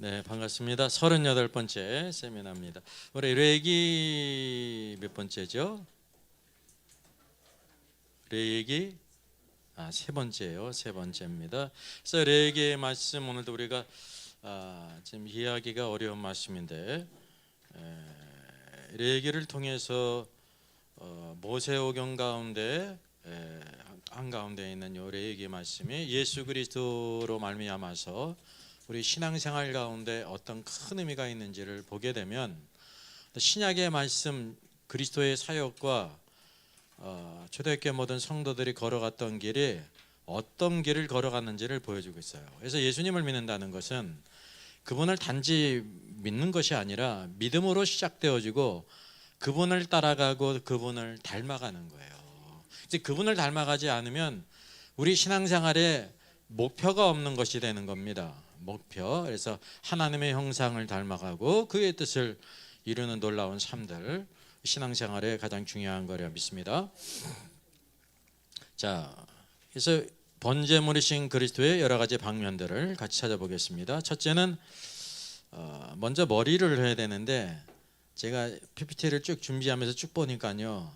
네, 반갑습니다. 38번째 세미나입니다. 올해 레기 몇 번째죠? 레기 세 번째예요. 세 번째입니다. 그래서 레기의 말씀 오늘도 우리가 지금 이해하기가 어려운 말씀인데 레기를 통해서 모세오경 가운데 한가운데 있는 요 레기 말씀이 예수 그리스도로 말미암아서 우리 신앙생활 가운데 어떤 큰 의미가 있는지를 보게 되면 신약의 말씀 그리스도의 사역과 초대교회 모든 성도들이 걸어갔던 길이 어떤 길을 걸어갔는지를 보여주고 있어요. 그래서 예수님을 믿는다는 것은 그분을 단지 믿는 것이 아니라 믿음으로 시작되어지고 그분을 따라가고 그분을 닮아가는 거예요. 이제 그분을 닮아가지 않으면 우리 신앙생활에 목표가 없는 것이 되는 겁니다. 목표. 그래서 하나님의 형상을 닮아가고 그의 뜻을 이루는 놀라운 삶들, 신앙생활에 가장 중요한 거라 믿습니다. 자, 그래서 번제물이신 그리스도의 여러 가지 방면들을 같이 찾아보겠습니다. 첫째는 먼저 머리를 해야 되는데 제가 PPT를 쭉 준비하면서 쭉 보니까요,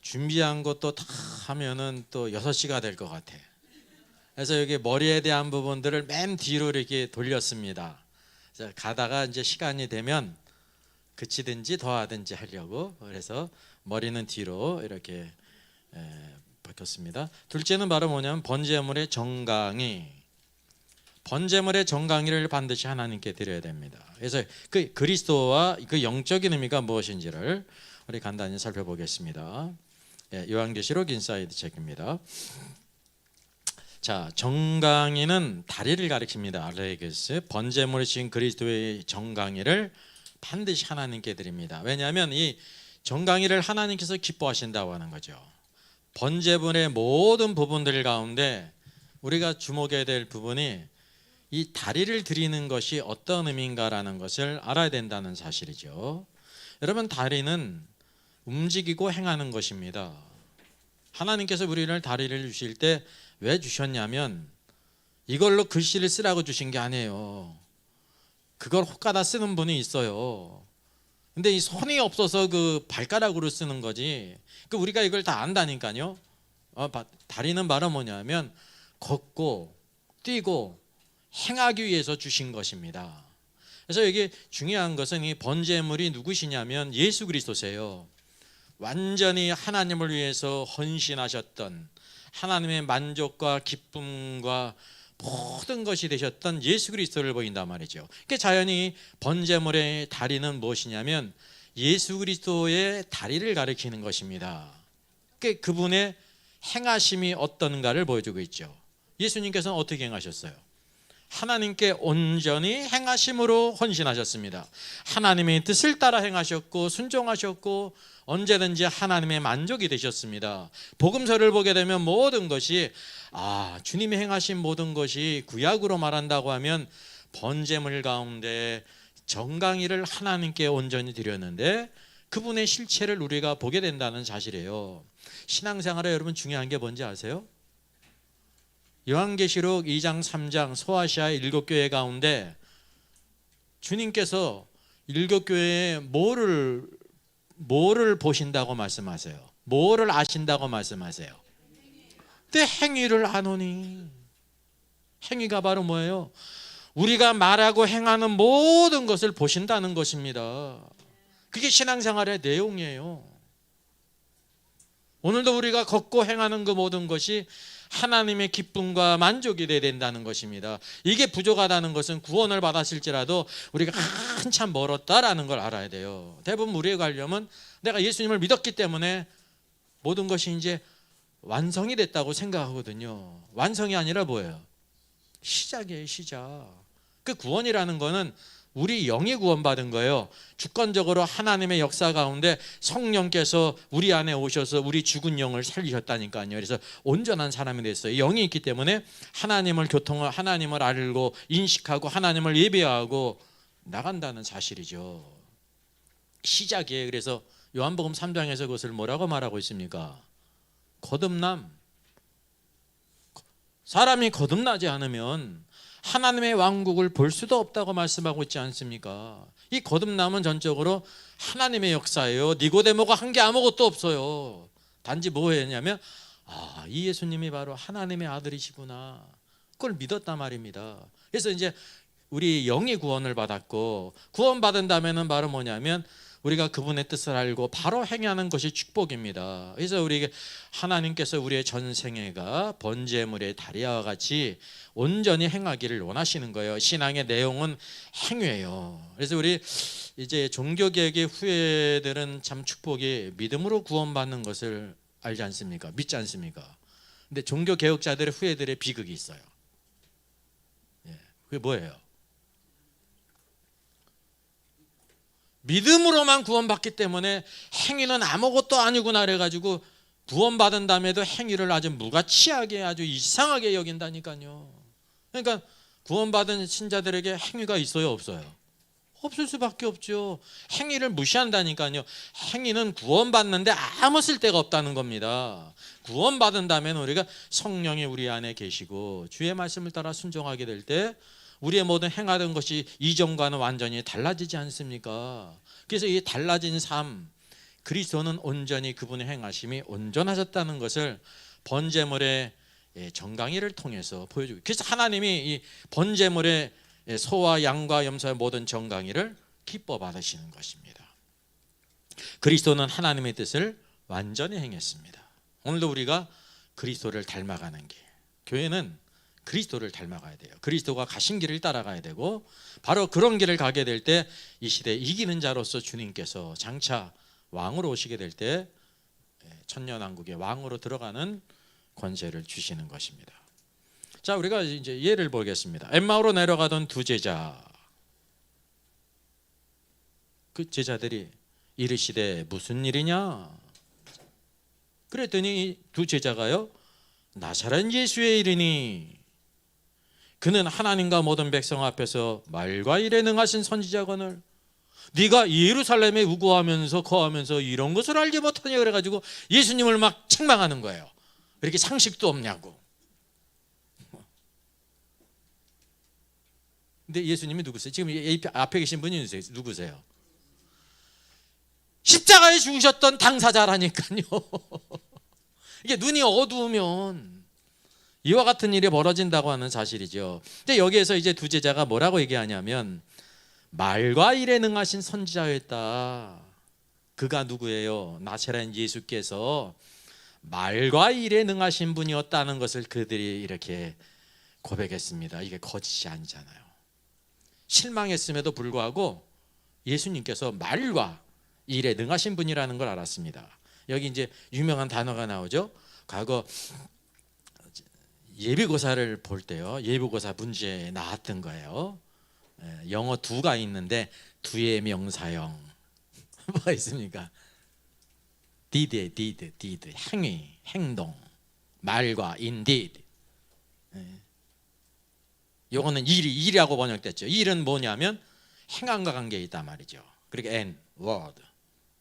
준비한 것도 다 하면은 또 6시가 될 것 같아. 그래서 여기 머리에 대한 부분들을 맨 뒤로 이렇게 돌렸습니다. 그래서 가다가 이제 시간이 되면 그치든지 더 하든지 하려고, 그래서 머리는 뒤로 이렇게 바뀌었습니다. 둘째는 바로 뭐냐면 번제물의 정강이, 번제물의 정강이를 반드시 하나님께 드려야 됩니다. 그래서 그 그리스도와 그 영적인 의미가 무엇인지를 우리 간단히 살펴보겠습니다. 요한계시록 인사이드 책입니다. 자, 정강이는 다리를 가리킵니다. 알레게스. 번제물이신 그리스도의 정강이를 반드시 하나님께 드립니다. 왜냐하면 이 정강이를 하나님께서 기뻐하신다고 하는 거죠. 번제물의 모든 부분들 가운데 우리가 주목해야 될 부분이 이 다리를 드리는 것이 어떤 의미인가라는 것을 알아야 된다는 사실이죠. 여러분, 다리는 움직이고 행하는 것입니다. 하나님께서 우리를 다리를 주실 때 왜 주셨냐면 이걸로 글씨를 쓰라고 주신 게 아니에요. 그걸 혹가다 쓰는 분이 있어요. 근데 이 손이 없어서 그 발가락으로 쓰는 거지. 우리가 이걸 다 안다니까요. 다리는 바로 뭐냐면 걷고 뛰고 행하기 위해서 주신 것입니다. 그래서 여기 중요한 것은 이 번제물이 누구시냐면 예수 그리스도세요. 완전히 하나님을 위해서 헌신하셨던, 하나님의 만족과 기쁨과 모든 것이 되셨던 예수 그리스도를 보인단 말이죠. 그러니까 자연히 번제물의 다리는 무엇이냐면 예수 그리스도의 다리를 가리키는 것입니다. 그러니까 그분의 행하심이 어떤가를 보여주고 있죠. 예수님께서는 어떻게 행하셨어요? 하나님께 온전히 행하심으로 헌신하셨습니다. 하나님의 뜻을 따라 행하셨고 순종하셨고 언제든지 하나님의 만족이 되셨습니다. 복음서를 보게 되면 모든 것이 주님이 행하신 모든 것이 구약으로 말한다고 하면 번제물 가운데 정강이를 하나님께 온전히 드렸는데 그분의 실체를 우리가 보게 된다는 사실이에요. 신앙생활에 여러분 중요한 게 뭔지 아세요? 요한계시록 2장 3장 소아시아의 7교회 가운데 주님께서 7교회에 뭐를 보신다고 말씀하세요? 뭐를 아신다고 말씀하세요? 내 행위를 아노니. 행위가 바로 뭐예요? 우리가 말하고 행하는 모든 것을 보신다는 것입니다. 그게 신앙생활의 내용이에요. 오늘도 우리가 걷고 행하는 그 모든 것이 하나님의 기쁨과 만족이 되어야 된다는 것입니다. 이게 부족하다는 것은 구원을 받았을지라도 우리가 한참 멀었다라는 걸 알아야 돼요. 대부분 우리의 관념은 내가 예수님을 믿었기 때문에 모든 것이 이제 완성이 됐다고 생각하거든요. 완성이 아니라 뭐예요? 시작이에요, 시작. 그 구원이라는 거는 우리 영이 구원받은 거예요. 주권적으로 하나님의 역사 가운데 성령께서 우리 안에 오셔서 우리 죽은 영을 살리셨다니까요. 그래서 온전한 사람이 됐어요. 영이 있기 때문에 하나님을 알고 인식하고 하나님을 예배하고 나간다는 사실이죠. 시작이에요. 그래서 요한복음 3장에서 그것을 뭐라고 말하고 있습니까? 거듭남. 사람이 거듭나지 않으면 하나님의 왕국을 볼 수도 없다고 말씀하고 있지 않습니까? 이 거듭남은 전적으로 하나님의 역사예요. 니고데모가 한 게 아무것도 없어요. 단지 뭐 했냐면 이 예수님이 바로 하나님의 아들이시구나, 그걸 믿었단 말입니다. 그래서 이제 우리 영이 구원을 받았고, 구원받은 다음에는 바로 뭐냐면 우리가 그분의 뜻을 알고 바로 행하는 것이 축복입니다. 그래서 우리에게 하나님께서 우리의 전생애가 번제물의 다리와 같이 온전히 행하기를 원하시는 거예요. 신앙의 내용은 행위예요. 그래서 우리 이제 종교개혁의 후예들은 참 축복이 믿음으로 구원받는 것을 알지 않습니까? 믿지 않습니까? 근데 종교개혁자들의 후예들의 비극이 있어요. 그게 뭐예요? 믿음으로만 구원받기 때문에 행위는 아무것도 아니구나 그래가지고 구원받은 다음에도 행위를 아주 무가치하게, 아주 이상하게 여긴다니까요. 그러니까 구원받은 신자들에게 행위가 있어요, 없어요? 없을 수밖에 없죠. 행위를 무시한다니까요. 행위는 구원받는데 아무 쓸데가 없다는 겁니다. 구원받은 다음에 우리가 성령이 우리 안에 계시고 주의 말씀을 따라 순종하게 될 때 우리의 모든 행하던 것이 이전과는 완전히 달라지지 않습니까? 그래서 이 달라진 삶, 그리스도는 온전히 그분의 행하심이 온전하셨다는 것을 번제물의 정강이를 통해서 보여주고, 그래서 하나님이 이 번제물의 소와 양과 염소의 모든 정강이를 기뻐 받으시는 것입니다. 그리스도는 하나님의 뜻을 완전히 행했습니다. 오늘도 우리가 그리스도를 닮아가는 길, 교회는 그리스도를 닮아가야 돼요. 그리스도가 가신 길을 따라가야 되고, 바로 그런 길을 가게 될 때 이 시대 이기는 자로서 주님께서 장차 왕으로 오시게 될 때 천년왕국의 왕으로 들어가는 권세를 주시는 것입니다. 자, 우리가 이제 예를 보겠습니다. 엠마오로 내려가던 두 제자, 그 제자들이 이르시되 무슨 일이냐? 그랬더니 두 제자가요, 나사렛 예수의 이르니 그는 하나님과 모든 백성 앞에서 말과 일에 능하신 선지자거늘 네가 예루살렘에 우고하면서 거하면서 이런 것을 알지 못하냐 그래가지고 예수님을 막 책망하는 거예요. 이렇게 상식도 없냐고. 근데 예수님이 누구세요? 지금 앞에 계신 분이 누구세요? 십자가에 죽으셨던 당사자라니까요. 이게 눈이 어두우면 이와 같은 일이 벌어진다고 하는 사실이죠. 근데 여기에서 이제 두 제자가 뭐라고 얘기하냐면 말과 일에 능하신 선지자였다. 그가 누구예요? 나사렛 예수께서 말과 일에 능하신 분이었다는 것을 그들이 이렇게 고백했습니다. 이게 거짓이 아니잖아요. 실망했음에도 불구하고 예수님께서 말과 일에 능하신 분이라는 걸 알았습니다. 여기 이제 유명한 단어가 나오죠. 과거 예비고사를 볼 때요, 예비고사 문제에 나왔던 거예요. 영어 두가 있는데 두의 명사형 뭐가 있습니까? did에 did, 행위, 행동, 말과 indeed. 요거는 일이라고 번역됐죠. 일은 뭐냐면 행함과 관계에 있단 말이죠. 그러니까 and, word,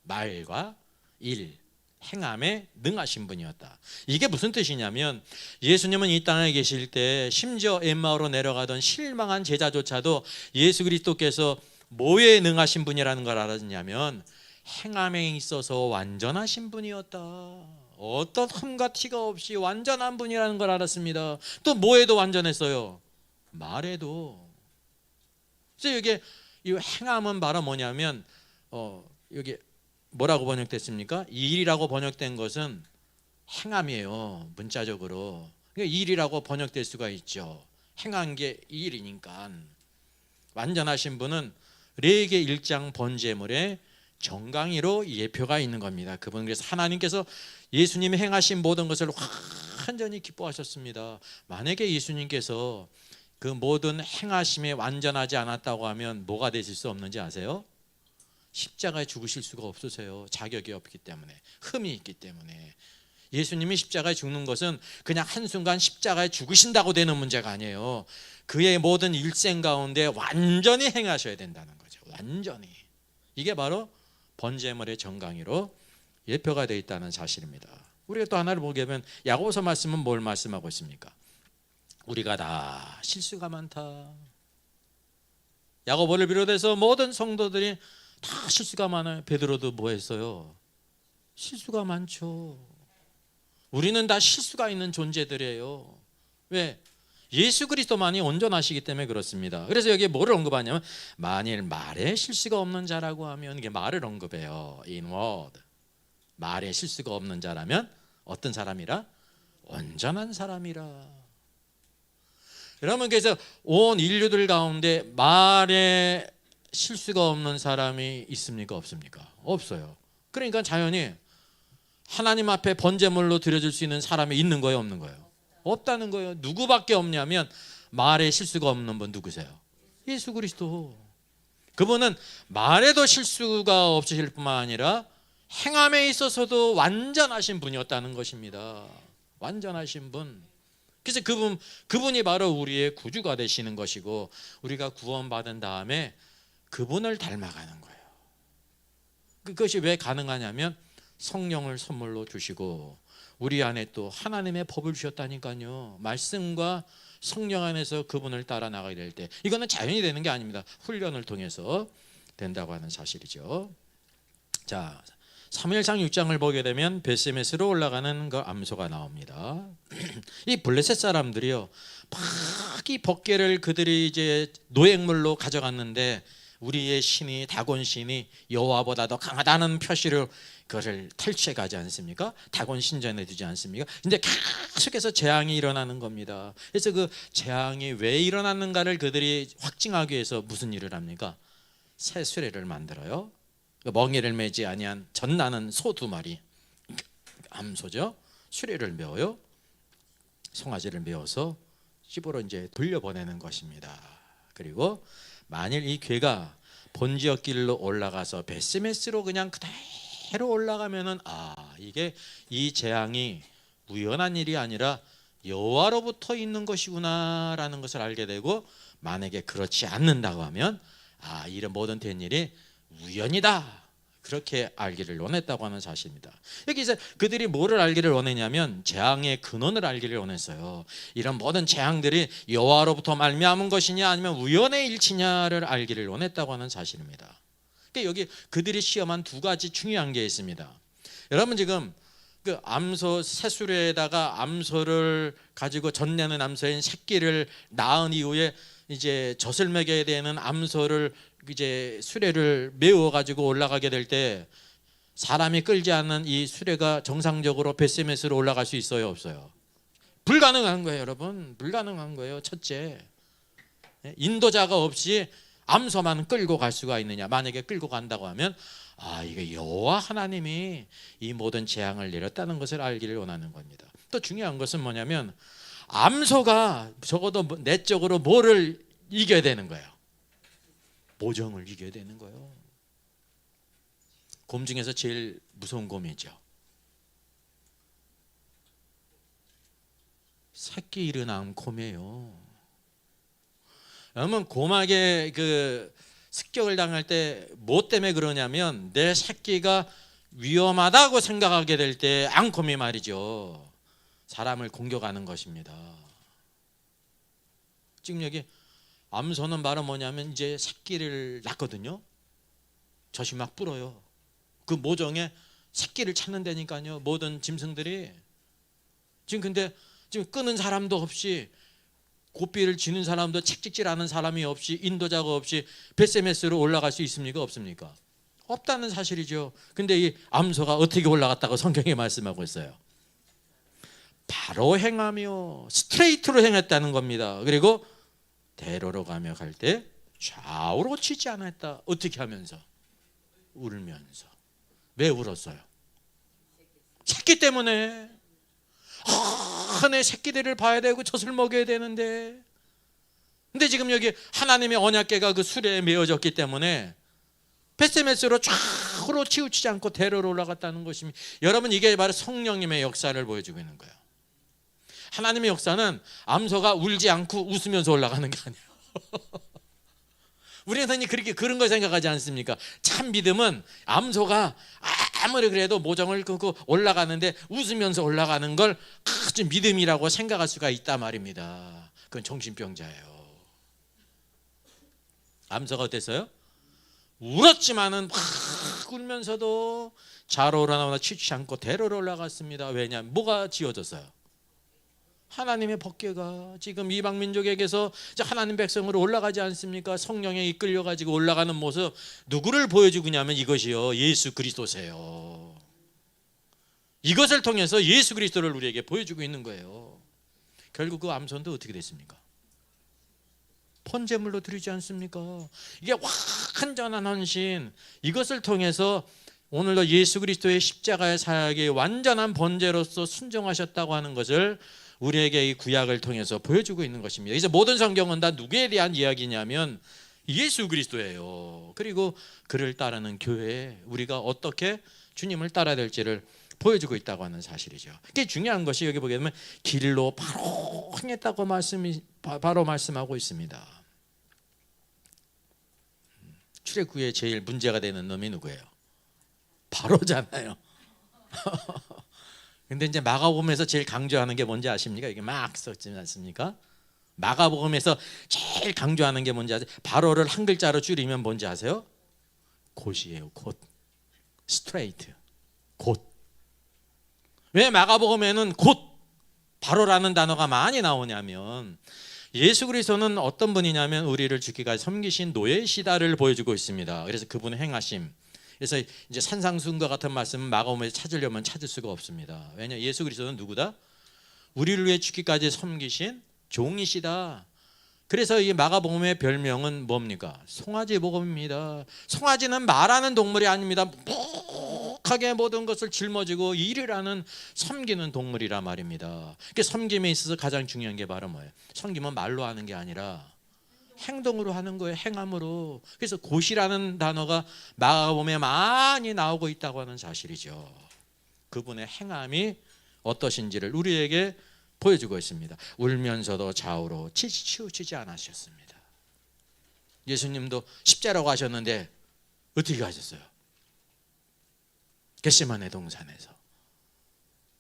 말과 일, 행함에 능하신 분이었다. 이게 무슨 뜻이냐면 예수님은 이 땅에 계실 때 심지어 엠마오로 내려가던 실망한 제자조차도 예수 그리스도께서 뭐에 능하신 분이라는 걸 알았냐면 행함에 있어서 완전하신 분이었다. 어떤 흠과 티가 없이 완전한 분이라는 걸 알았습니다. 또 뭐에도 완전했어요? 말에도. 그래서 이게 이 행함은 바로 뭐냐면 여기 뭐라고 번역됐습니까? 일이라고 번역된 것은 행함이에요. 문자적으로. 그러니까 일이라고 번역될 수가 있죠. 행한 게 일이니까. 완전하신 분은 레위기 1장 번제물의 정강이로 예표가 있는 겁니다. 그분, 그래서 하나님께서 예수님이 행하신 모든 것을 완전히 기뻐하셨습니다. 만약에 예수님께서 그 모든 행하심에 완전하지 않았다고 하면 뭐가 되실 수 없는지 아세요? 십자가에 죽으실 수가 없으세요. 자격이 없기 때문에, 흠이 있기 때문에. 예수님이 십자가에 죽는 것은 그냥 한순간 십자가에 죽으신다고 되는 문제가 아니에요. 그의 모든 일생 가운데 완전히 행하셔야 된다는 거죠. 완전히. 이게 바로 번제물의 정강이로 예표가 되어 있다는 사실입니다. 우리가 또 하나를 보게 되면 야고보서 말씀은 뭘 말씀하고 있습니까? 우리가 다 실수가 많다. 야고보를 비롯해서 모든 성도들이 다 실수가 많아요. 베드로도 뭐 했어요? 실수가 많죠. 우리는 다 실수가 있는 존재들이에요. 왜? 예수 그리스도만이 온전하시기 때문에 그렇습니다. 그래서 여기에 뭐를 언급하냐면 만일 말에 실수가 없는 자라고 하면 이게 말을 언급해요. In word. 말에 실수가 없는 자라면 어떤 사람이라? 온전한 사람이라. 여러분, 그래서 온 인류들 가운데 말에 실수가 없는 사람이 있습니까? 없습니까? 없어요. 그러니까 자연히 하나님 앞에 번제물로 드려질 수 있는 사람이 있는 거예요? 없는 거예요? 없다는 거예요. 누구밖에 없냐면 말에 실수가 없는 분 누구세요? 예수 그리스도. 그분은 말에도 실수가 없으실 뿐만 아니라 행함에 있어서도 완전하신 분이었다는 것입니다. 완전하신 분. 그래서 그분이 바로 우리의 구주가 되시는 것이고, 우리가 구원받은 다음에 그분을 닮아가는 거예요. 그것이 왜 가능하냐면 성령을 선물로 주시고 우리 안에 또 하나님의 법을 주셨다니까요. 말씀과 성령 안에서 그분을 따라 나가게 될 때, 이거는 자연히 되는 게 아닙니다. 훈련을 통해서 된다고 하는 사실이죠. 자, 사무엘상 6장을 보게 되면 벳세메스로 올라가는 그 암소가 나옵니다. 이 블레셋 사람들이요, 막 이 법궤를 그들이 이제 노획물로 가져갔는데 우리의 신이, 다곤 신이 여호와보다 더 강하다는 표시로 그것을 탈취해 가지 않습니까? 다곤 신전에 두지 않습니까? 근데 계속해서 재앙이 일어나는 겁니다. 그래서 그 재앙이 왜 일어났는가를 그들이 확증하기 위해서 무슨 일을 합니까? 새 수레를 만들어요. 멍에를 매지 아니한 젖나는 소 2마리, 암소죠. 수레를 메어요. 송아지를 메어서 집으로 이제 돌려보내는 것입니다. 그리고 만일 이 괴가 본지역 길로 올라가서 벳세메스로 그냥 그대로 올라가면은, 이게 이 재앙이 우연한 일이 아니라 여호와로부터 있는 것이구나라는 것을 알게 되고, 만약에 그렇지 않는다고 하면 이런 모든 된 일이 우연이다, 그렇게 알기를 원했다고 하는 사실입니다. 여기서 그들이 뭐를 알기를 원했냐면 재앙의 근원을 알기를 원했어요. 이런 모든 재앙들이 여호와로부터 말미암은 것이냐 아니면 우연의 일치냐를 알기를 원했다고 하는 사실입니다. 그러니까 여기 그들이 시험한 2가지 중요한 게 있습니다. 여러분, 지금 그 암소 새수레에다가 암소를 가지고 젖내는 암소인 새끼를 낳은 이후에 이제 젖을 먹여야 되는 암소를 이제 수레를 메워 가지고 올라가게 될 때 사람이 끌지 않는 이 수레가 정상적으로 벳세메스로 올라갈 수 있어요, 없어요? 불가능한 거예요, 여러분. 불가능한 거예요. 첫째, 인도자가 없이 암소만 끌고 갈 수가 있느냐? 만약에 끌고 간다고 하면 이게 여호와 하나님이 이 모든 재앙을 내렸다는 것을 알기를 원하는 겁니다. 또 중요한 것은 뭐냐면 암소가 적어도 내적으로 뭐를 이겨야 되는 거예요? 모정을 이겨야 되는 거예요. 곰 중에서 제일 무서운 곰이죠. 새끼 일어난 곰이에요. 여러분, 곰에게 그 습격을 당할 때 뭐 때문에 그러냐면 내 새끼가 위험하다고 생각하게 될 때 앙콤이 말이죠, 사람을 공격하는 것입니다. 지금 여기 암소는 바로 뭐냐면 이제 새끼를 낳거든요. 젖이 막 불어요. 그 모정에 새끼를 찾는다니까요, 모든 짐승들이. 지금 근데 지금 끄는 사람도 없이, 고삐를 쥐는 사람도, 책찍질하는 사람이 없이, 인도자가 없이 벳세메스로 올라갈 수 있습니까? 없습니까? 없다는 사실이죠. 근데 이 암소가 어떻게 올라갔다고 성경에 말씀하고 있어요? 바로 행하며 스트레이트로 행했다는 겁니다. 그리고 대로로 가며 갈 때 좌우로 치지 않았다. 어떻게 하면서? 울면서. 왜 울었어요? 새끼 때문에. 내 새끼들을 봐야 되고 젖을 먹여야 되는데. 근데 지금 여기 하나님의 언약궤가 그 수레에 메어졌기 때문에 벳세메스로 좌우로 치우치지 않고 대로로 올라갔다는 것입니다. 여러분, 이게 바로 성령님의 역사를 보여주고 있는 거예요. 하나님의 역사는 암소가 울지 않고 웃으면서 올라가는 게 아니에요. 우리는 흔히 그런 걸 생각하지 않습니까? 참 믿음은 암소가 아무리 그래도 모정을 끄고 올라가는데 웃으면서 올라가는 걸 아주 믿음이라고 생각할 수가 있단 말입니다. 그건 정신병자예요. 암소가 어땠어요? 울었지만은 막 울면서도 자러 일어나거나 취치 않고 대로로 올라갔습니다. 왜냐하면 뭐가 지어졌어요? 하나님의 법궤가 지금 이방 민족에게서 하나님 백성으로 올라가지 않습니까? 성령에 이끌려 가지고 올라가는 모습, 누구를 보여주고 있냐면 이것이요, 예수 그리스도세요. 이것을 통해서 예수 그리스도를 우리에게 보여주고 있는 거예요. 결국 그 암손도 어떻게 됐습니까? 번제물로 드리지 않습니까? 이게 완전한 헌신, 이것을 통해서 오늘도 예수 그리스도의 십자가의 사역이 완전한 번제로서 순종하셨다고 하는 것을 우리에게 이 구약을 통해서 보여주고 있는 것입니다. 그래서 모든 성경은 다 누구에 대한 이야기냐면 예수 그리스도예요. 그리고 그를 따르는 교회, 우리가 어떻게 주님을 따라야 될지를 보여주고 있다고 하는 사실이죠. 그게 중요한 것이, 여기 보게 되면 길로 바로 행했다고 바로 말씀하고 있습니다. 출애굽에 제일 문제가 되는 놈이 누구예요? 바로잖아요. 근데 이제 마가복음에서 제일 강조하는 게 뭔지 아십니까? 이게 막 썼지 않습니까? 마가복음에서 제일 강조하는 게 뭔지 아세요? 바로를 한 글자로 줄이면 뭔지 아세요? 곧이에요. 곧. 스트레이트. 곧. 왜 마가복음에는 곧 바로라는 단어가 많이 나오냐면, 예수 그리스도는 어떤 분이냐면 우리를 죽기까지 섬기신 노예시다를 보여주고 있습니다. 그래서 그분의 행하심, 그래서 이제 산상수훈과 같은 말씀은 마가복음에 찾으려면 찾을 수가 없습니다. 왜냐, 예수 그리스도는 누구다? 우리를 위해 죽기까지 섬기신 종이시다. 그래서 이 마가복음의 별명은 뭡니까? 송아지 복음입니다. 송아지는 말하는 동물이 아닙니다. 묵묵하게 모든 것을 짊어지고 일을 하는 섬기는 동물이라 말입니다. 섬김에 있어서 가장 중요한 게 바로 뭐예요? 섬김은 말로 하는 게 아니라 행동으로 하는 거예요. 행함으로. 그래서 곧이라는 단어가 마가복음에 많이 나오고 있다고 하는 사실이죠. 그분의 행함이 어떠신지를 우리에게 보여주고 있습니다. 울면서도 좌우로 치우치지 않으셨습니다. 예수님도 십자라고 하셨는데 어떻게 가셨어요? 겟세마네 동산에서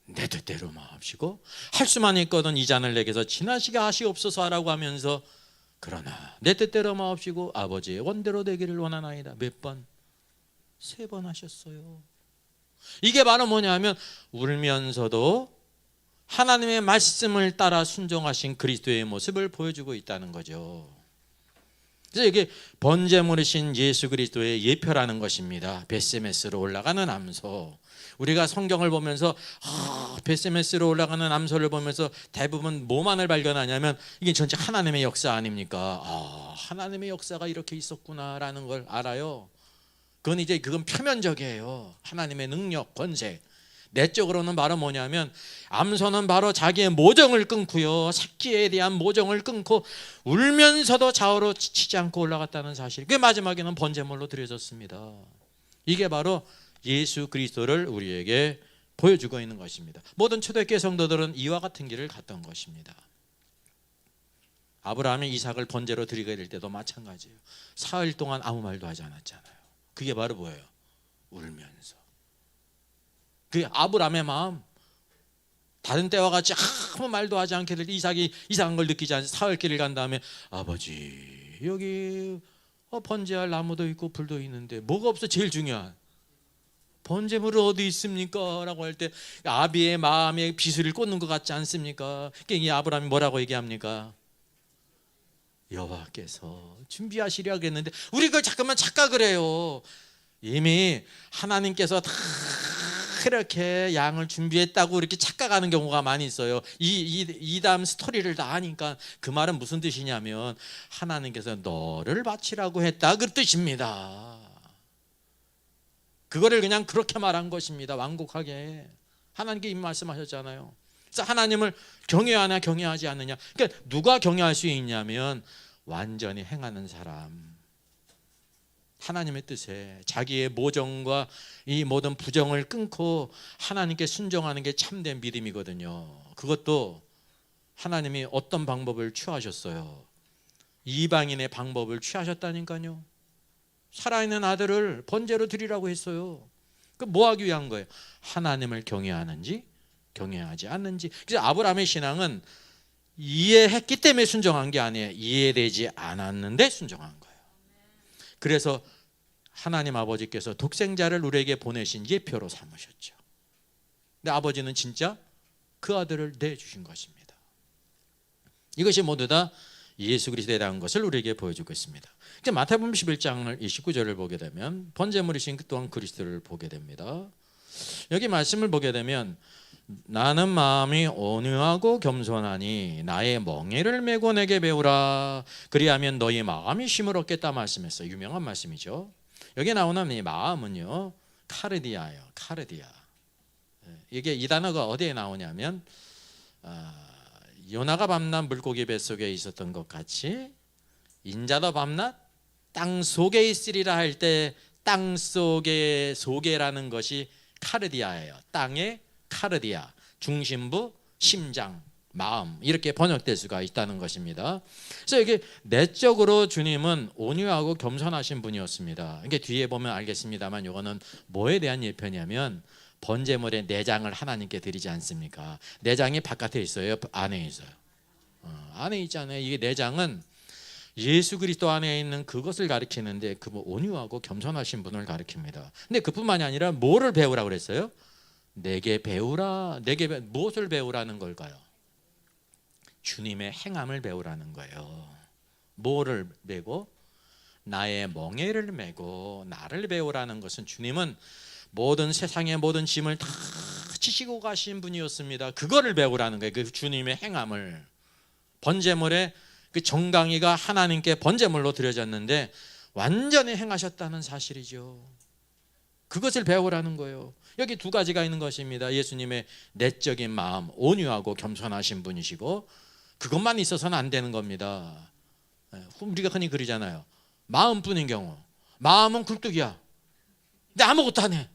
내 뜻대로 마옵시고 할 수만 있거든 이 잔을 내게서 지나시게 하시옵소서 하라고 하면서, 그러나 내 뜻대로 마옵시고 아버지의 원대로 되기를 원하나이다. 몇 번? 3번 하셨어요. 이게 바로 뭐냐면 울면서도 하나님의 말씀을 따라 순종하신 그리스도의 모습을 보여주고 있다는 거죠. 그래서 이게 번제물이신 예수 그리스도의 예표라는 것입니다. 벳세메스로 올라가는 암소. 우리가 성경을 보면서 벳세메스로 올라가는 암소를 보면서 대부분 뭐만을 발견하냐면 이게 전체 하나님의 역사 아닙니까? 하나님의 역사가 이렇게 있었구나라는 걸 알아요. 그건 표면적이에요. 하나님의 능력, 권세. 내적으로는 바로 뭐냐면 암소는 바로 자기의 모정을 끊고요, 새끼에 대한 모정을 끊고 울면서도 좌우로 지치지 않고 올라갔다는 사실. 그 마지막에는 번제물로 드려졌습니다. 이게 바로 예수 그리스도를 우리에게 보여주고 있는 것입니다. 모든 초대교회 성도들은 이와 같은 길을 갔던 것입니다. 아브라함이 이삭을 번제로 드리게 될 때도 마찬가지예요. 사흘 동안 아무 말도 하지 않았잖아요. 그게 바로 뭐예요? 울면서. 그 아브라함의 마음, 다른 때와 같이 아무 말도 하지 않게 될 이삭이 이상한 걸 느끼지 않아서 사흘길을 간 다음에 아버지 여기 번제할 나무도 있고 불도 있는데 뭐가 없어? 제일 중요한 번제물은 어디 있습니까? 라고 할 때 아비의 마음에 비수를 꽂는 것 같지 않습니까? 이 아브라함이 뭐라고 얘기합니까? 여호와께서 준비하시려고 했는데, 우리 그걸 잠깐만 착각을 해요. 이미 하나님께서 다 이렇게 양을 준비했다고 이렇게 착각하는 경우가 많이 있어요. 이 다음 스토리를 다 하니까 그 말은 무슨 뜻이냐면 하나님께서 너를 바치라고 했다 그 뜻입니다. 그거를 그냥 그렇게 말한 것입니다. 완곡하게. 하나님께 이미 말씀하셨잖아요. 그래서 하나님을 경외하냐 경외하지 않느냐. 그러니까 누가 경외할 수 있냐면 완전히 행하는 사람, 하나님의 뜻에 자기의 모정과 이 모든 부정을 끊고 하나님께 순종하는 게 참된 믿음이거든요. 그것도 하나님이 어떤 방법을 취하셨어요? 이방인의 방법을 취하셨다니까요. 살아있는 아들을 번제로 드리라고 했어요. 그 뭐 하기 위한 거예요? 하나님을 경외하는지 경외하지 않는지. 그래서 아브라함의 신앙은 이해했기 때문에 순종한 게 아니에요. 이해되지 않았는데 순종한 거예요. 그래서 하나님 아버지께서 독생자를 우리에게 보내신 예표로 삼으셨죠. 근데 아버지는 진짜 그 아들을 내주신 것입니다. 이것이 모두 다 예수 그리스도에 대한 것을 우리에게 보여주고 있습니다. 이제 마태복음 11장을 29절을 보게 되면 번제물이신 또한 그리스도를 보게 됩니다. 여기 말씀을 보게 되면 나는 마음이 온유하고 겸손하니 나의 멍에를 메고 내게 배우라 그리하면 너희 마음이 쉼을 얻겠다 말씀했어요. 유명한 말씀이죠. 여기 나오는 이 마음은요 카르디아예요. 카르디아. 이게 이 단어가 어디에 나오냐면 요나가 밤낮 물고기 뱃속에 있었던 것 같이 인자도 밤낮 땅 속에 있으리라 할 때 땅 속에 속에라는 것이 카르디아예요. 땅의 카르디아, 중심부, 심장, 마음 이렇게 번역될 수가 있다는 것입니다. 그래서 이게 내적으로 주님은 온유하고 겸손하신 분이었습니다. 이게 뒤에 보면 알겠습니다만 이거는 뭐에 대한 예표냐면 번제물의 내장을 하나님께 드리지 않습니까? 내장이 바깥에 있어요? 안에 있어요? 안에 있잖아요. 이게 내장은 예수 그리스도 안에 있는 그것을 가리키는데 그 온유하고 겸손하신 분을 가리킵니다. 근데 그뿐만이 아니라 뭐를 배우라고 그랬어요? 내게 배우라. 무엇을 배우라는 걸까요? 주님의 행함을 배우라는 거예요. 뭐를 메고? 나의 멍에를 메고 나를 배우라는 것은 주님은 모든 세상의 모든 짐을 다 지시고 가신 분이었습니다. 그거를 배우라는 거예요. 그 주님의 행함을. 번제물의 그 정강이가 하나님께 번제물로 드려졌는데 완전히 행하셨다는 사실이죠. 그것을 배우라는 거예요. 여기 두 가지가 있는 것입니다. 예수님의 내적인 마음, 온유하고 겸손하신 분이시고 그것만 있어서는 안 되는 겁니다. 우리가 흔히 그러잖아요. 마음뿐인 경우. 마음은 굴뚝이야. 근데 아무것도 안 해.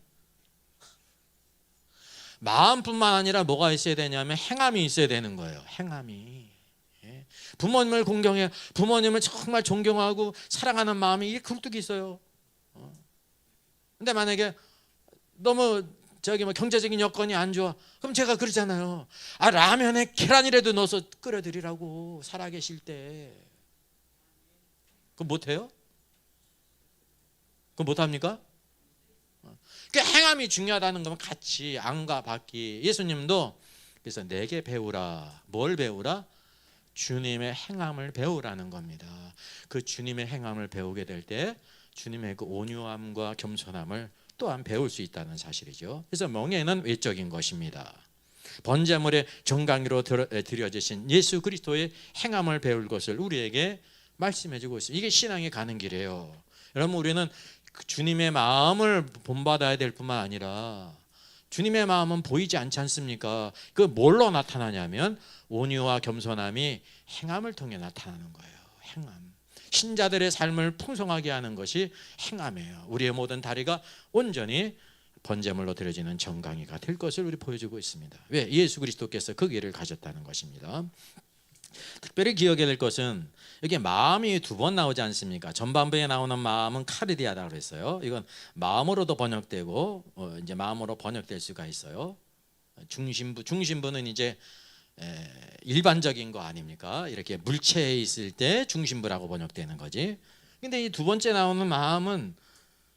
마음뿐만 아니라 뭐가 있어야 되냐면 행함이 있어야 되는 거예요. 행함이. 부모님을 공경해, 부모님을 정말 존경하고 사랑하는 마음이 이게 굴뚝이 있어요. 근데 만약에 너무 경제적인 여건이 안 좋아, 그럼 제가 그러잖아요. 라면에 계란이라도 넣어서 끓여드리라고 살아계실 때. 그거 못해요? 그거 못합니까? 그 행함이 중요하다는 건 같이 안과 밖이. 예수님도 그래서 내게 배우라. 뭘 배우라? 주님의 행함을 배우라는 겁니다. 그 주님의 행함을 배우게 될 때 주님의 그 온유함과 겸손함을 또한 배울 수 있다는 사실이죠. 그래서 멍에는 외적인 것입니다. 번제물의 정강이로 드려지신 예수 그리스도의 행함을 배울 것을 우리에게 말씀해주고 있습니다. 이게 신앙에 가는 길이에요. 여러분, 우리는 주님의 마음을 본받아야 될 뿐만 아니라 주님의 마음은 보이지 않지 않습니까? 그 뭘로 나타나냐면 온유와 겸손함이 행함을 통해 나타나는 거예요. 행함. 신자들의 삶을 풍성하게 하는 것이 행함이에요. 우리의 모든 다리가 온전히 번제물로 드려지는 정강이가 될 것을 우리 보여주고 있습니다. 왜? 예수 그리스도께서 그 길을 가셨다는 것입니다. 특별히 기억해야 될 것은 여기 마음이 두 번 나오지 않습니까? 전반부에 나오는 마음은 카르디아라고 그랬어요. 이건 마음으로도 번역되고 이제 마음으로 번역될 수가 있어요. 중심부는 이제 일반적인 거 아닙니까? 이렇게 물체에 있을 때 중심부라고 번역되는 거지. 근데 이 두 번째 나오는 마음은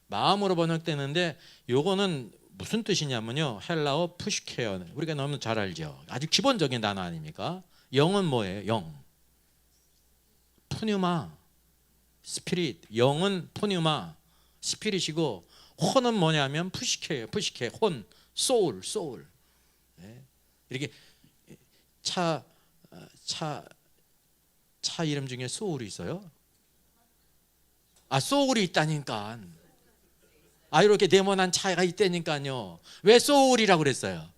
마음으로 번역되는데 요거는 무슨 뜻이냐면요, 헬라어 푸시케어. 우리가 너무 잘 알죠. 아주 기본적인 단어 아닙니까? 영은 뭐예요? 영. 푸뉴마, 스피릿. 영은 푸뉴마, 스피릿이고, 혼은 뭐냐면 푸시케예요. 푸시케, 혼, 소울. 이렇게 차 이름 중에 소울이 있어요? 소울이 있다니까. 이렇게 네모난 차가 있다니까요. 왜 소울이라고 그랬어요?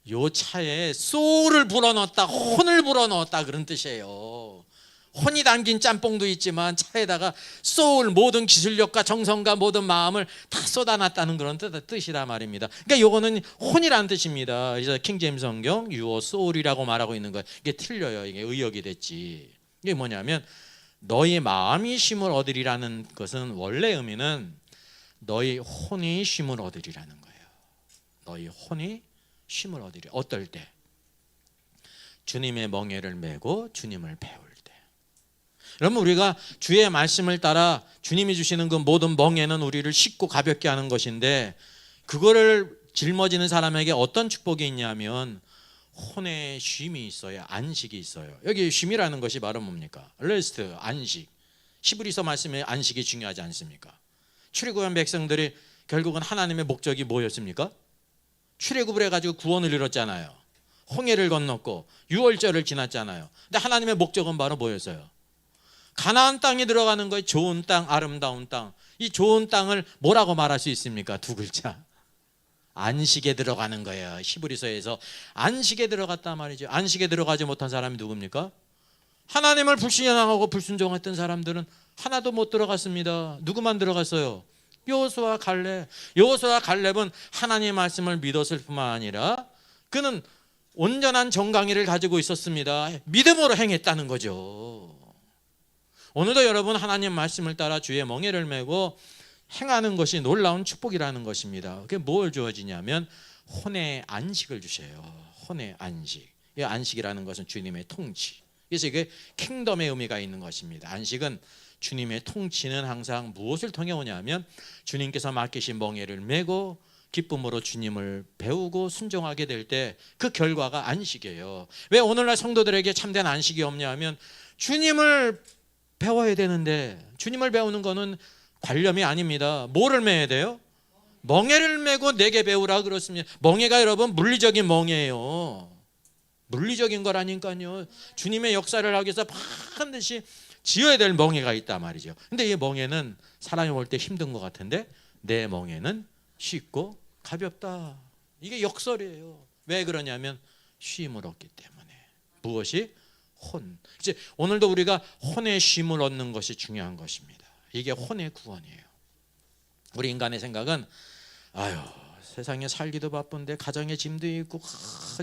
요 차에 소울을 불어넣었다, 혼을 불어넣었다 그런 뜻이에요. 혼이 담긴 짬뽕도 있지만 차에다가 소울, 모든 기술력과 정성과 모든 마음을 다 쏟아놨다는 그런 뜻이란 말입니다. 그러니까 요거는 혼이라는 뜻입니다. 그래서 킹제임스 성경 유어 소울이라고 말하고 있는 거예요. 이게 틀려요. 이게 의역이 됐지. 이게 뭐냐면 너희 마음이 쉼을 얻으리라는 것은 원래 의미는 너희 혼이 쉼을 얻으리라는 거예요. 너희 혼이 쉼을 얻으리. 어떨 때? 주님의 멍에를 메고 주님을 배울 때. 여러분, 우리가 주의 말씀을 따라 주님이 주시는 그 모든 멍에는 우리를 쉽고 가볍게 하는 것인데, 그거를 짊어지는 사람에게 어떤 축복이 있냐면 혼의 쉼이 있어요. 안식이 있어요. 여기 쉼이라는 것이 바로 뭡니까? 레스트, 안식. 히브리서 말씀에 안식이 중요하지 않습니까? 출애굽한 백성들이 결국은 하나님의 목적이 뭐였습니까? 출애굽을 해가지고 구원을 이뤘잖아요. 홍해를 건넜고 유월절을 지났잖아요. 근데 하나님의 목적은 바로 뭐였어요? 가나안 땅에 들어가는 거예요. 좋은 땅, 아름다운 땅. 이 좋은 땅을 뭐라고 말할 수 있습니까? 두 글자. 안식에 들어가는 거예요. 히브리서에서 안식에 들어갔단 말이죠. 안식에 들어가지 못한 사람이 누굽니까? 하나님을 불신앙하고 불순종했던 사람들은 하나도 못 들어갔습니다. 누구만 들어갔어요? 여호수아 갈렙. 여호수아 갈렙은 하나님의 말씀을 믿었을 뿐만 아니라 그는 온전한 정강이를 가지고 있었습니다. 믿음으로 행했다는 거죠. 오늘도 여러분 하나님 말씀을 따라 주의 멍에를 메고 행하는 것이 놀라운 축복이라는 것입니다. 그게 뭘 주어지냐면 혼의 안식을 주셔요. 혼의 안식. 이 안식이라는 것은 주님의 통치. 그래서 이게 킹덤의 의미가 있는 것입니다. 안식은 주님의 통치는 항상 무엇을 통해 오냐면 주님께서 맡기신 멍에를 메고 기쁨으로 주님을 배우고 순종하게 될 때 그 결과가 안식이에요. 왜 오늘날 성도들에게 참된 안식이 없냐 하면 주님을 배워야 되는데, 주님을 배우는 거는 관념이 아닙니다. 뭐를 메야 돼요? 멍에를 메고 내게 배우라 그렇습니다. 멍에가 여러분 물리적인 멍에예요. 물리적인 거라니까요. 주님의 역사를 하기 위해서 반드시 지어야 될 멍에가 있단 말이죠. 근데 이 멍에는 사람이 볼 때 힘든 것 같은데 내 멍에는 쉽고 가볍다. 이게 역설이에요. 왜 그러냐면 쉼을 얻기 때문에. 무엇이? 혼. 이제 오늘도 우리가 혼의 쉼을 얻는 것이 중요한 것입니다. 이게 혼의 구원이에요. 우리 인간의 생각은 아유, 세상에 살기도 바쁜데 가정에 짐도 있고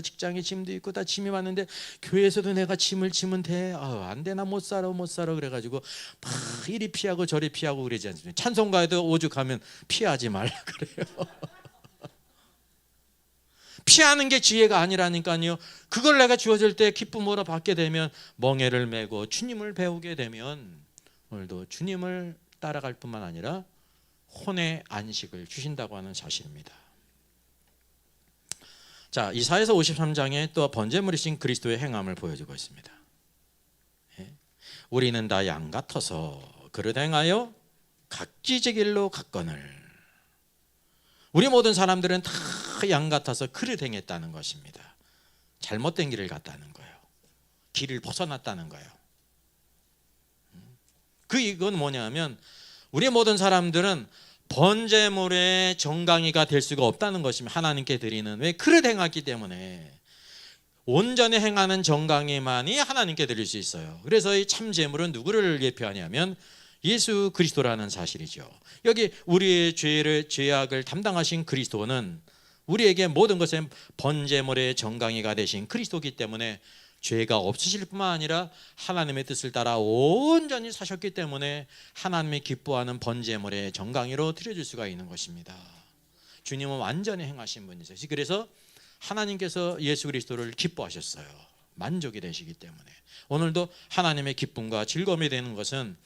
직장에 짐도 있고 다 짐이 많은데 교회에서도 내가 짐을 지면 돼. 안 돼, 나 못 살아 그래가지고 막 이리 피하고 저리 피하고 그러지 않습니까? 찬송가에도 오죽하면 피하지 말라 그래요. 피하는 게 지혜가 아니라니까요. 그걸 내가 주어질 때 기쁨으로 받게 되면 멍에를 메고 주님을 배우게 되면 오늘도 주님을 따라갈 뿐만 아니라 혼의 안식을 주신다고 하는 사실입니다. 자, 이사야서 53장에 또 번제물이신 그리스도의 행함을 보여주고 있습니다. 우리는 다 양 같아서 그릇 행하여 각기 제 길로 갔거늘. 우리 모든 사람들은 다 양 같아서 그릇 행했다는 것입니다. 잘못된 길을 갔다는 거예요. 길을 벗어났다는 거예요. 이건 뭐냐면 우리 모든 사람들은 번제물의 정강이가 될 수가 없다는 것입니다. 하나님께 드리는. 왜? 그릇 행하기 때문에. 온전히 행하는 정강이만이 하나님께 드릴 수 있어요. 그래서 이 참제물은 누구를 예표하냐면 예수 그리스도라는 사실이죠. 여기 우리의 죄악을 담당하신 그리스도는 우리에게 모든 것의 번제물의 정강이가 되신 그리스도이기 때문에 죄가 없으실 뿐만 아니라 하나님의 뜻을 따라 온전히 사셨기 때문에 하나님이 기뻐하는 번제물의 정강이로 드려질 수가 있는 것입니다. 주님은 완전히 행하신 분이세요. 그래서 하나님께서 예수 그리스도를 기뻐하셨어요. 만족이 되시기 때문에. 오늘도 하나님의 기쁨과 즐거움이 되는 것은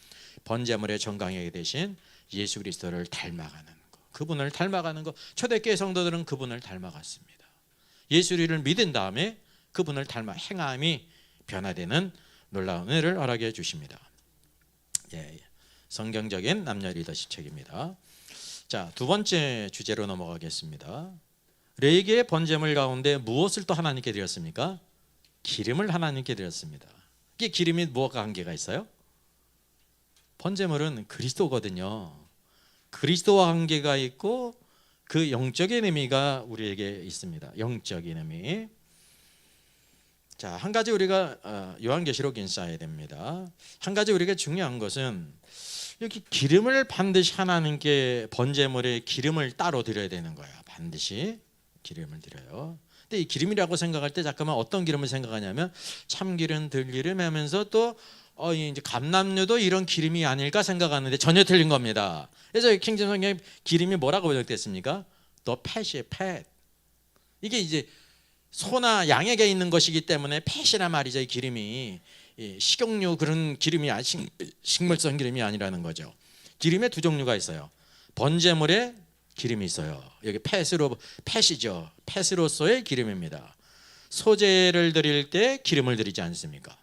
번제물의 정강이 되신 예수 그리스도를 닮아가는 것. 그분을 닮아가는 것. 초대교회 성도들은 그분을 닮아갔습니다. 예수를 믿은 다음에 그분을 닮아 행함이 변화되는 놀라운 은혜를 허락해 주십니다. 성경적인 남녀 리더십 책입니다. 자, 두 번째 주제로 넘어가겠습니다. 레위기의 번제물 가운데 무엇을 또 하나님께 드렸습니까? 기름을 하나님께 드렸습니다. 이게 기름이 무엇과 관계가 있어요? 번제물은 그리스도거든요. 그리스도와 관계가 있고 그 영적인 의미가 우리에게 있습니다. 영적인 의미. 자, 한 가지 우리가 요한계시록 인사해야 됩니다. 한 가지 우리가 중요한 것은 여기 기름을 반드시 하나님께 번제물에 기름을 따로 드려야 되는 거예요. 반드시 기름을 드려요. 근데 이 기름이라고 생각할 때 잠깐만 어떤 기름을 생각하냐면 참기름, 들기름 하면서 또 이제 감람류도 이런 기름이 아닐까 생각하는데 전혀 틀린 겁니다. 그래서 킹제임스 성경에 기름이 뭐라고 번역됐습니까? The fat이에요. fat. 이게 이제 소나 양에게 있는 것이기 때문에 팻이란 말이죠. 이 기름이 식용유 그런 기름이 식물성 기름이 아니라는 거죠. 기름에 두 종류가 있어요. 번제물에 기름이 있어요. 여기 팻이죠. 팻으로서의 기름입니다. 소제를 드릴 때 기름을 드리지 않습니까?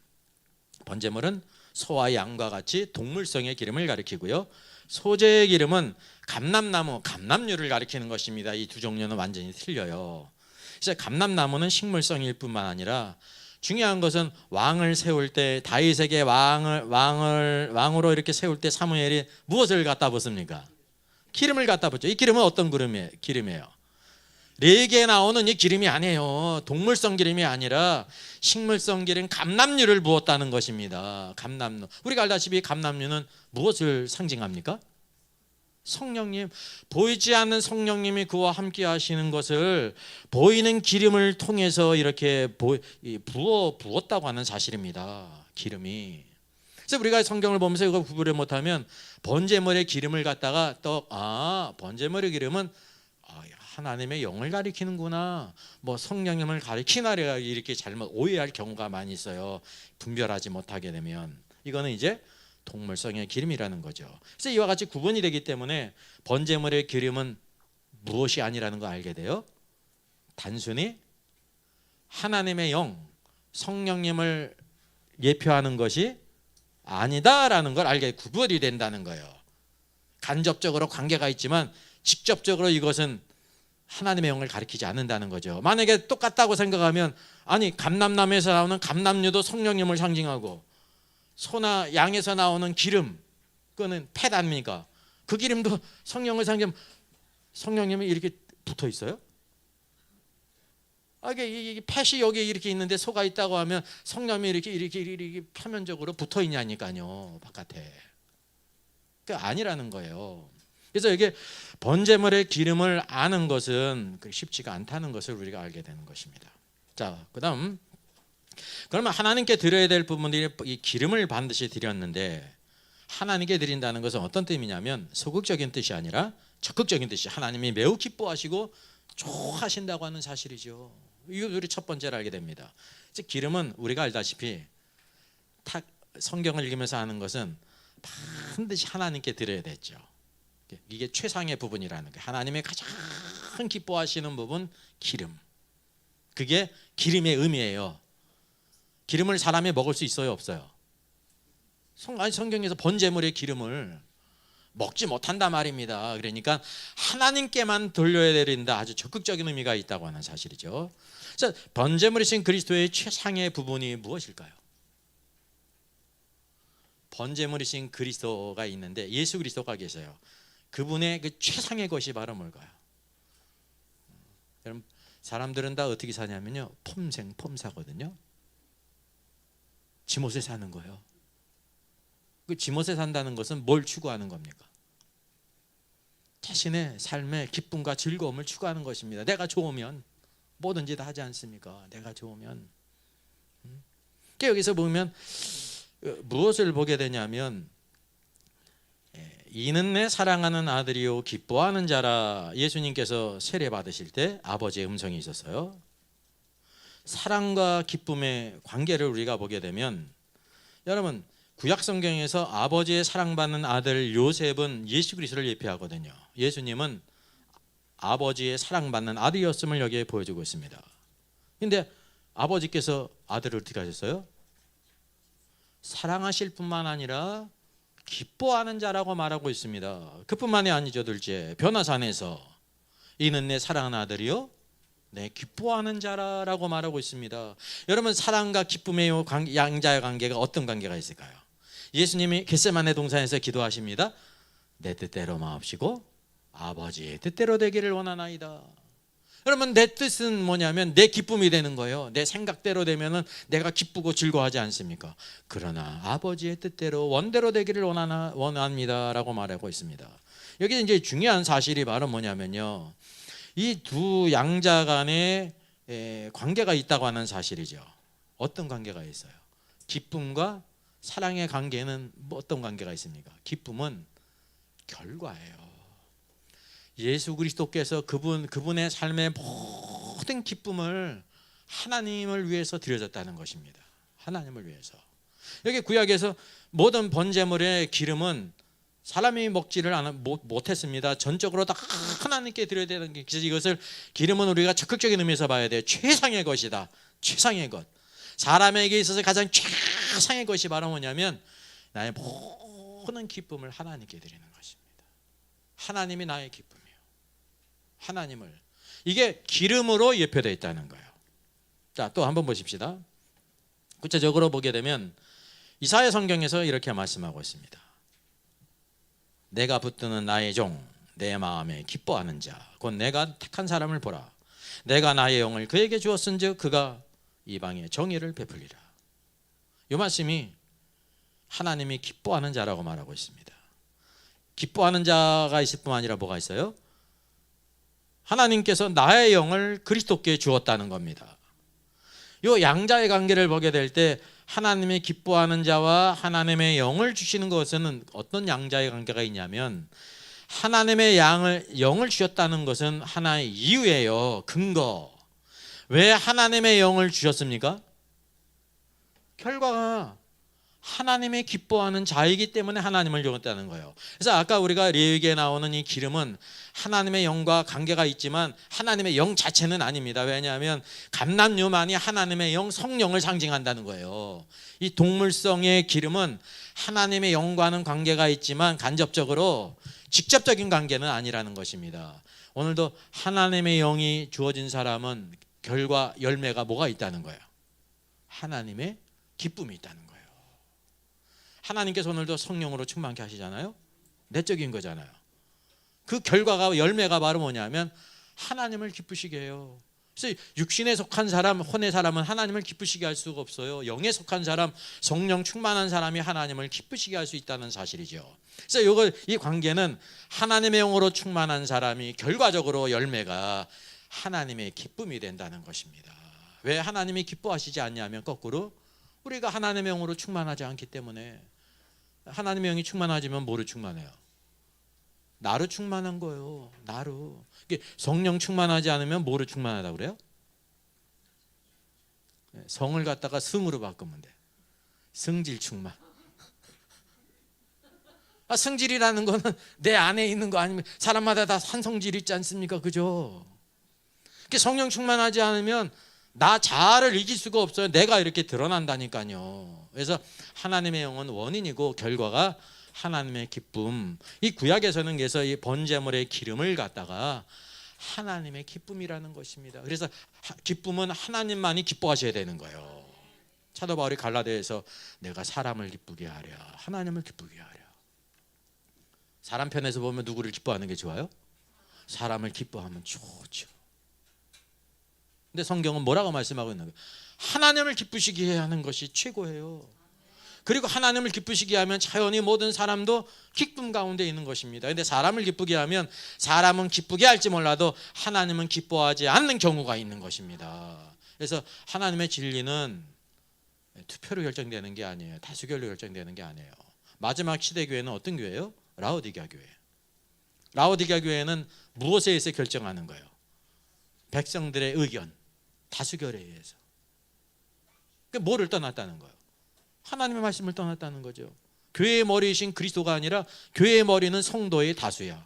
번제물은 소와 양과 같이 동물성의 기름을 가리키고요. 소제의 기름은 감람나무, 감람류를 가리키는 것입니다. 이 두 종류는 완전히 틀려요. 그래서 감람나무는 식물성일 뿐만 아니라 중요한 것은 왕을 세울 때 다윗에게 왕으로 이렇게 세울 때 사무엘이 무엇을 갖다 붓습니까? 기름을 갖다 붓죠. 이 기름은 어떤 기름이에요? 레위기에 나오는 이 기름이 아니에요. 동물성 기름이 아니라 식물성 기름 감람류를 부었다는 것입니다. 감람류. 우리가 알다시피 감람류는 무엇을 상징합니까? 성령님. 보이지 않는 성령님이 그와 함께 하시는 것을 보이는 기름을 통해서 이렇게 부었다고 하는 사실입니다. 기름이. 그래서 우리가 성경을 보면서 이거 구분을 못하면 번제물의 기름을 갖다가 번제물의 기름은 하나님의 영을 가리키는구나, 뭐 성령님을 가리키나라, 이렇게 잘못 오해할 경우가 많이 있어요. 분별하지 못하게 되면 이거는 이제 동물성의 기름이라는 거죠. 그래서 이와 같이 구분이 되기 때문에 번제물의 기름은 무엇이 아니라는 거 알게 돼요. 단순히 하나님의 영, 성령님을 예표하는 것이 아니다라는 걸 알게 구분이 된다는 거예요. 간접적으로 관계가 있지만 직접적으로 이것은 하나님의 영을 가리키지 않는다는 거죠. 만약에 똑같다고 생각하면 아니 감람나무에서 나오는 감람류도 성령님을 상징하고 소나 양에서 나오는 기름 그거는 팻 아닙니까? 그 기름도 성령을 상징, 성령님이 이렇게 붙어 있어요? 이게 팻이 여기 이렇게 있는데 소가 있다고 하면 성령이 이렇게 표면적으로 붙어 있냐니까요, 바깥에. 그 아니라는 거예요. 그래서 이게 번제물의 기름을 아는 것은 쉽지가 않다는 것을 우리가 알게 되는 것입니다. 자, 그다음 그러면 하나님께 드려야 될 부분들이 이 기름을 반드시 드렸는데 하나님께 드린다는 것은 어떤 뜻이냐면 소극적인 뜻이 아니라 적극적인 뜻이 하나님이 매우 기뻐하시고 좋아하신다고 하는 사실이죠. 이거 우리 첫 번째로 알게 됩니다. 즉 기름은 우리가 알다시피 성경을 읽으면서 하는 것은 반드시 하나님께 드려야 되죠. 이게 최상의 부분이라는 거예요. 하나님의 가장 기뻐하시는 부분 기름. 그게 기름의 의미예요. 기름을 사람이 먹을 수 있어요, 없어요? 성경에서 번제물의 기름을 먹지 못한다 말입니다. 그러니까 하나님께만 돌려야 된다. 아주 적극적인 의미가 있다고 하는 사실이죠. 자, 번제물이신 그리스도의 최상의 부분이 무엇일까요? 번제물이신 그리스도가 있는데 예수 그리스도가 계세요. 그분의 그 최상의 것이 바로 뭘까요? 여러분, 사람들은 다 어떻게 사냐면요, 폼사거든요. 지못에 사는 거예요. 그 지못에 산다는 것은 뭘 추구하는 겁니까? 자신의 삶의 기쁨과 즐거움을 추구하는 것입니다. 내가 좋으면 뭐든지 다 하지 않습니까? 내가 좋으면. 여기서 보면 무엇을 보게 되냐면 이는 내 사랑하는 아들이요 기뻐하는 자라. 예수님께서 세례 받으실 때 아버지의 음성이 있었어요. 사랑과 기쁨의 관계를 우리가 보게 되면 여러분 구약 성경에서 아버지의 사랑받는 아들 요셉은 예수 그리스도를 예표하거든요. 예수님은 아버지의 사랑받는 아들이었음을 여기에 보여주고 있습니다. 그런데 아버지께서 아들을 어떻게 하셨어요? 사랑하실 뿐만 아니라 기뻐하는 자라고 말하고 있습니다. 그뿐만이 아니죠. 둘째, 변화산에서 이는 내 사랑하는 아들이요 내 기뻐하는 자라고 말하고 있습니다. 여러분, 사랑과 기쁨의 양자의 관계가 어떤 관계가 있을까요? 예수님이 겟세마네 동산에서 기도하십니다. 내 뜻대로 마옵시고 아버지의 뜻대로 되기를 원하나이다. 여러분, 내 뜻은 뭐냐면 내 기쁨이 되는 거예요. 내 생각대로 되면은 내가 기쁘고 즐거워하지 않습니까? 그러나 아버지의 뜻대로 원대로 되기를 원합니다라고 말하고 있습니다. 여기 이제 중요한 사실이 바로 뭐냐면요, 이 두 양자 간의 관계가 있다고 하는 사실이죠. 어떤 관계가 있어요? 기쁨과 사랑의 관계는 어떤 관계가 있습니까? 기쁨은 결과예요. 예수 그리스도께서 그분의 삶의 모든 기쁨을 하나님을 위해서 드려졌다는 것입니다. 하나님을 위해서. 여기 구약에서 모든 번제물의 기름은 사람이 먹지를 못했습니다. 전적으로 다 하나님께 드려야 되는 게, 그래서 이것을 기름은 우리가 적극적인 의미에서 봐야 돼요. 최상의 것이다. 최상의 것. 사람에게 있어서 가장 최상의 것이 바로 뭐냐면 나의 모든 기쁨을 하나님께 드리는 것입니다. 하나님이 나의 기쁨이에요. 하나님을. 이게 기름으로 예표되어 있다는 거예요. 자, 또 한번 보십시다. 구체적으로 보게 되면 이사야 성경에서 이렇게 말씀하고 있습니다. 내가 붙드는 나의 종, 내 마음에 기뻐하는 자, 곧 내가 택한 사람을 보라. 내가 나의 영을 그에게 주었은즉 그가 이방에 정의를 베풀리라. 이 말씀이 하나님이 기뻐하는 자라고 말하고 있습니다. 기뻐하는 자가 있을 뿐만 아니라 뭐가 있어요? 하나님께서 나의 영을 그리스도께 주었다는 겁니다. 이 양자의 관계를 보게 될 때 하나님이 기뻐하는 자와 하나님의 영을 주시는 것은 어떤 양자의 관계가 있냐면, 하나님의 영을 주셨다는 것은 하나의 이유예요. 근거. 왜 하나님의 영을 주셨습니까? 결과가 하나님의 기뻐하는 자이기 때문에 하나님을 주었다는 거예요. 그래서 아까 우리가 레위기에 나오는 이 기름은 하나님의 영과 관계가 있지만 하나님의 영 자체는 아닙니다. 왜냐하면 감람유만이 하나님의 영, 성령을 상징한다는 거예요. 이 동물성의 기름은 하나님의 영과는 관계가 있지만 간접적으로 직접적인 관계는 아니라는 것입니다. 오늘도 하나님의 영이 주어진 사람은 결과, 열매가 뭐가 있다는 거예요? 하나님의 기쁨이 있다는 거예요. 하나님께서 오늘도 성령으로 충만케 하시잖아요. 내적인 거잖아요. 그 결과가, 열매가 바로 뭐냐면 하나님을 기쁘시게 해요. 그래서 육신에 속한 사람, 혼의 사람은 하나님을 기쁘시게 할 수가 없어요. 영에 속한 사람, 성령 충만한 사람이 하나님을 기쁘시게 할 수 있다는 사실이죠. 그래서 이 관계는 하나님의 영으로 충만한 사람이 결과적으로 열매가 하나님의 기쁨이 된다는 것입니다. 왜 하나님이 기뻐하시지 않냐면 거꾸로 우리가 하나님의 영으로 충만하지 않기 때문에. 하나님의 영이 충만하지만 뭐로 충만해요? 나로 충만한 거예요. 나로. 성령 충만하지 않으면 뭐로 충만하다고 그래요? 성을 갖다가 승으로 바꾸면 돼. 승질 충만. 승질이라는 거는 내 안에 있는 거 아니면, 사람마다 다 산성질이 있지 않습니까? 그죠? 성령 충만하지 않으면 나 자아를 이길 수가 없어요. 내가 이렇게 드러난다니까요. 그래서 하나님의 영은 원인이고 결과가 하나님의 기쁨. 이 구약에서는 그래서 이 번제물의 기름을 갖다가 하나님의 기쁨이라는 것입니다. 그래서 기쁨은 하나님만이 기뻐하셔야 되는 거예요. 사도 바울이 갈라디아에서 내가 사람을 기쁘게 하랴, 하나님을 기쁘게 하랴. 사람 편에서 보면 누구를 기뻐하는 게 좋아요? 사람을 기뻐하면 좋죠. 근데 성경은 뭐라고 말씀하고 있는 거예요? 하나님을 기쁘시게 하는 것이 최고예요. 그리고 하나님을 기쁘시게 하면 자연히 모든 사람도 기쁨 가운데 있는 것입니다. 근데 사람을 기쁘게 하면 사람은 기쁘게 할지 몰라도 하나님은 기뻐하지 않는 경우가 있는 것입니다. 그래서 하나님의 진리는 투표로 결정되는 게 아니에요. 다수결로 결정되는 게 아니에요. 마지막 시대 교회는 어떤 교회예요? 라오디게아 교회. 라오디게아 교회는 무엇에 의해서 결정하는 거예요? 백성들의 의견, 다수결에 의해서. 뭐를 떠났다는 거예요? 하나님의 말씀을 떠났다는 거죠. 교회의 머리이신 그리스도가 아니라 교회의 머리는 성도의 다수야.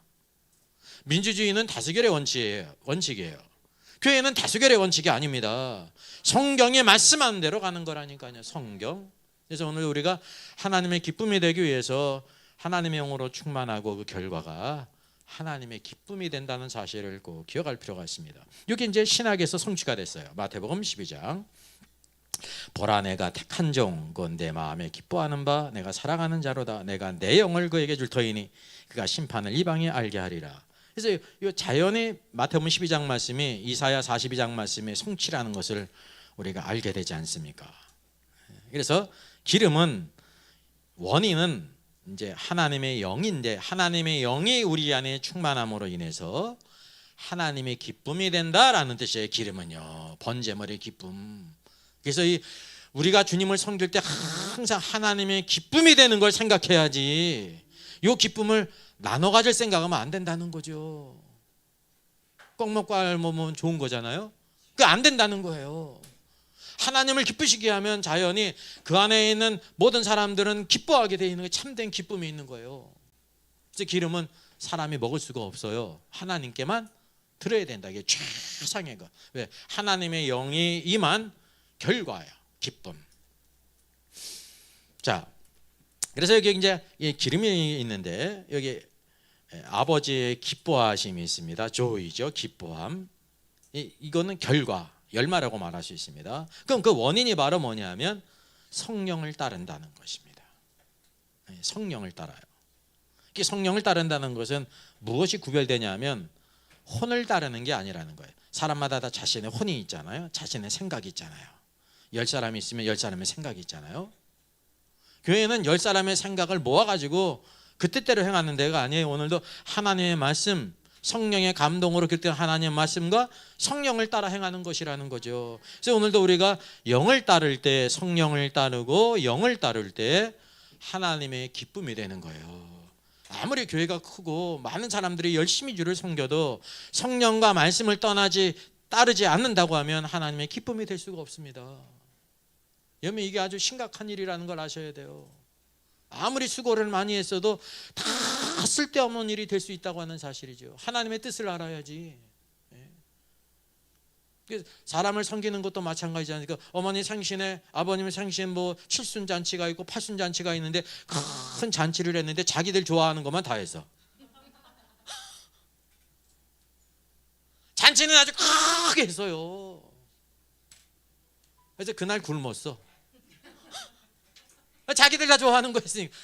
민주주의는 다수결의 원칙이에요. 교회는 다수결의 원칙이 아닙니다. 성경에 말씀하는 대로 가는 거라니까요. 성경. 그래서 오늘 우리가 하나님의 기쁨이 되기 위해서 하나님의 영으로 충만하고 그 결과가 하나님의 기쁨이 된다는 사실을 꼭 기억할 필요가 있습니다. 이게 이제 신학에서 성취가 됐어요. 마태복음 12장. 보라, 내가 택한 종, 곧 내 마음에 기뻐하는 바, 내가 사랑하는 자로다. 내가 내 영을 그에게 줄 터이니 그가 심판을 이방에 알게 하리라. 그래서 이 자연의 마태복음 12장 말씀이 이사야 42장 말씀의 성취라는 것을 우리가 알게 되지 않습니까? 그래서 기름은 원인은 이제 하나님의 영인데, 하나님의 영이 우리 안에 충만함으로 인해서 하나님의 기쁨이 된다라는 뜻이에요. 기름은요, 번제물의 기쁨. 그래서 우리가 주님을 섬길 때 항상 하나님의 기쁨이 되는 걸 생각해야지, 이 기쁨을 나눠 가질 생각하면 안 된다는 거죠. 꼭 먹고 알 먹으면 좋은 거잖아요. 그 안 된다는 거예요. 하나님을 기쁘시게 하면 자연히 그 안에 있는 모든 사람들은 기뻐하게 되어 있는 거예요. 참된 기쁨이 있는 거예요. 그래서 기름은 사람이 먹을 수가 없어요. 하나님께만 들어야 된다. 이게 최상의 것. 왜? 하나님의 영이 임한 결과예요. 기쁨. 자, 그래서 여기 이제 기름이 있는데 여기 아버지의 기뻐하심이 있습니다. 조이죠. 기뻐함. 이거는 결과, 열마라고 말할 수 있습니다. 그럼 그 원인이 바로 뭐냐면 성령을 따른다는 것입니다. 성령을 따라요. 성령을 따른다는 것은 무엇이 구별되냐면 혼을 따르는 게 아니라는 거예요. 사람마다 다 자신의 혼이 있잖아요. 자신의 생각이 있잖아요. 10사람이 있으면 10사람의 생각이 있잖아요. 교회는 10사람의 생각을 모아가지고 그 뜻대로 행하는 데가 아니에요. 오늘도 하나님의 말씀, 성령의 감동으로 결정된 하나님의 말씀과 성령을 따라 행하는 것이라는 거죠. 그래서 오늘도 우리가 영을 따를 때, 성령을 따르고 영을 따를 때 하나님의 기쁨이 되는 거예요. 아무리 교회가 크고 많은 사람들이 열심히 주를 섬겨도 성령과 말씀을 따르지 않는다고 하면 하나님의 기쁨이 될 수가 없습니다. 여러분, 이게 아주 심각한 일이라는 걸 아셔야 돼요. 아무리 수고를 많이 했어도 다 쓸데없는 일이 될 수 있다고 하는 사실이죠. 하나님의 뜻을 알아야지. 사람을 섬기는 것도 마찬가지지 않습니까? 어머니 생신에, 아버님 생신 뭐 칠순잔치가 있고 팔순잔치가 있는데 큰 잔치를 했는데 자기들 좋아하는 것만 다 해서 잔치는 아주 크게 했어요. 그래서 그날 굶었어. 자기들 다 좋아하는 거 했으니까.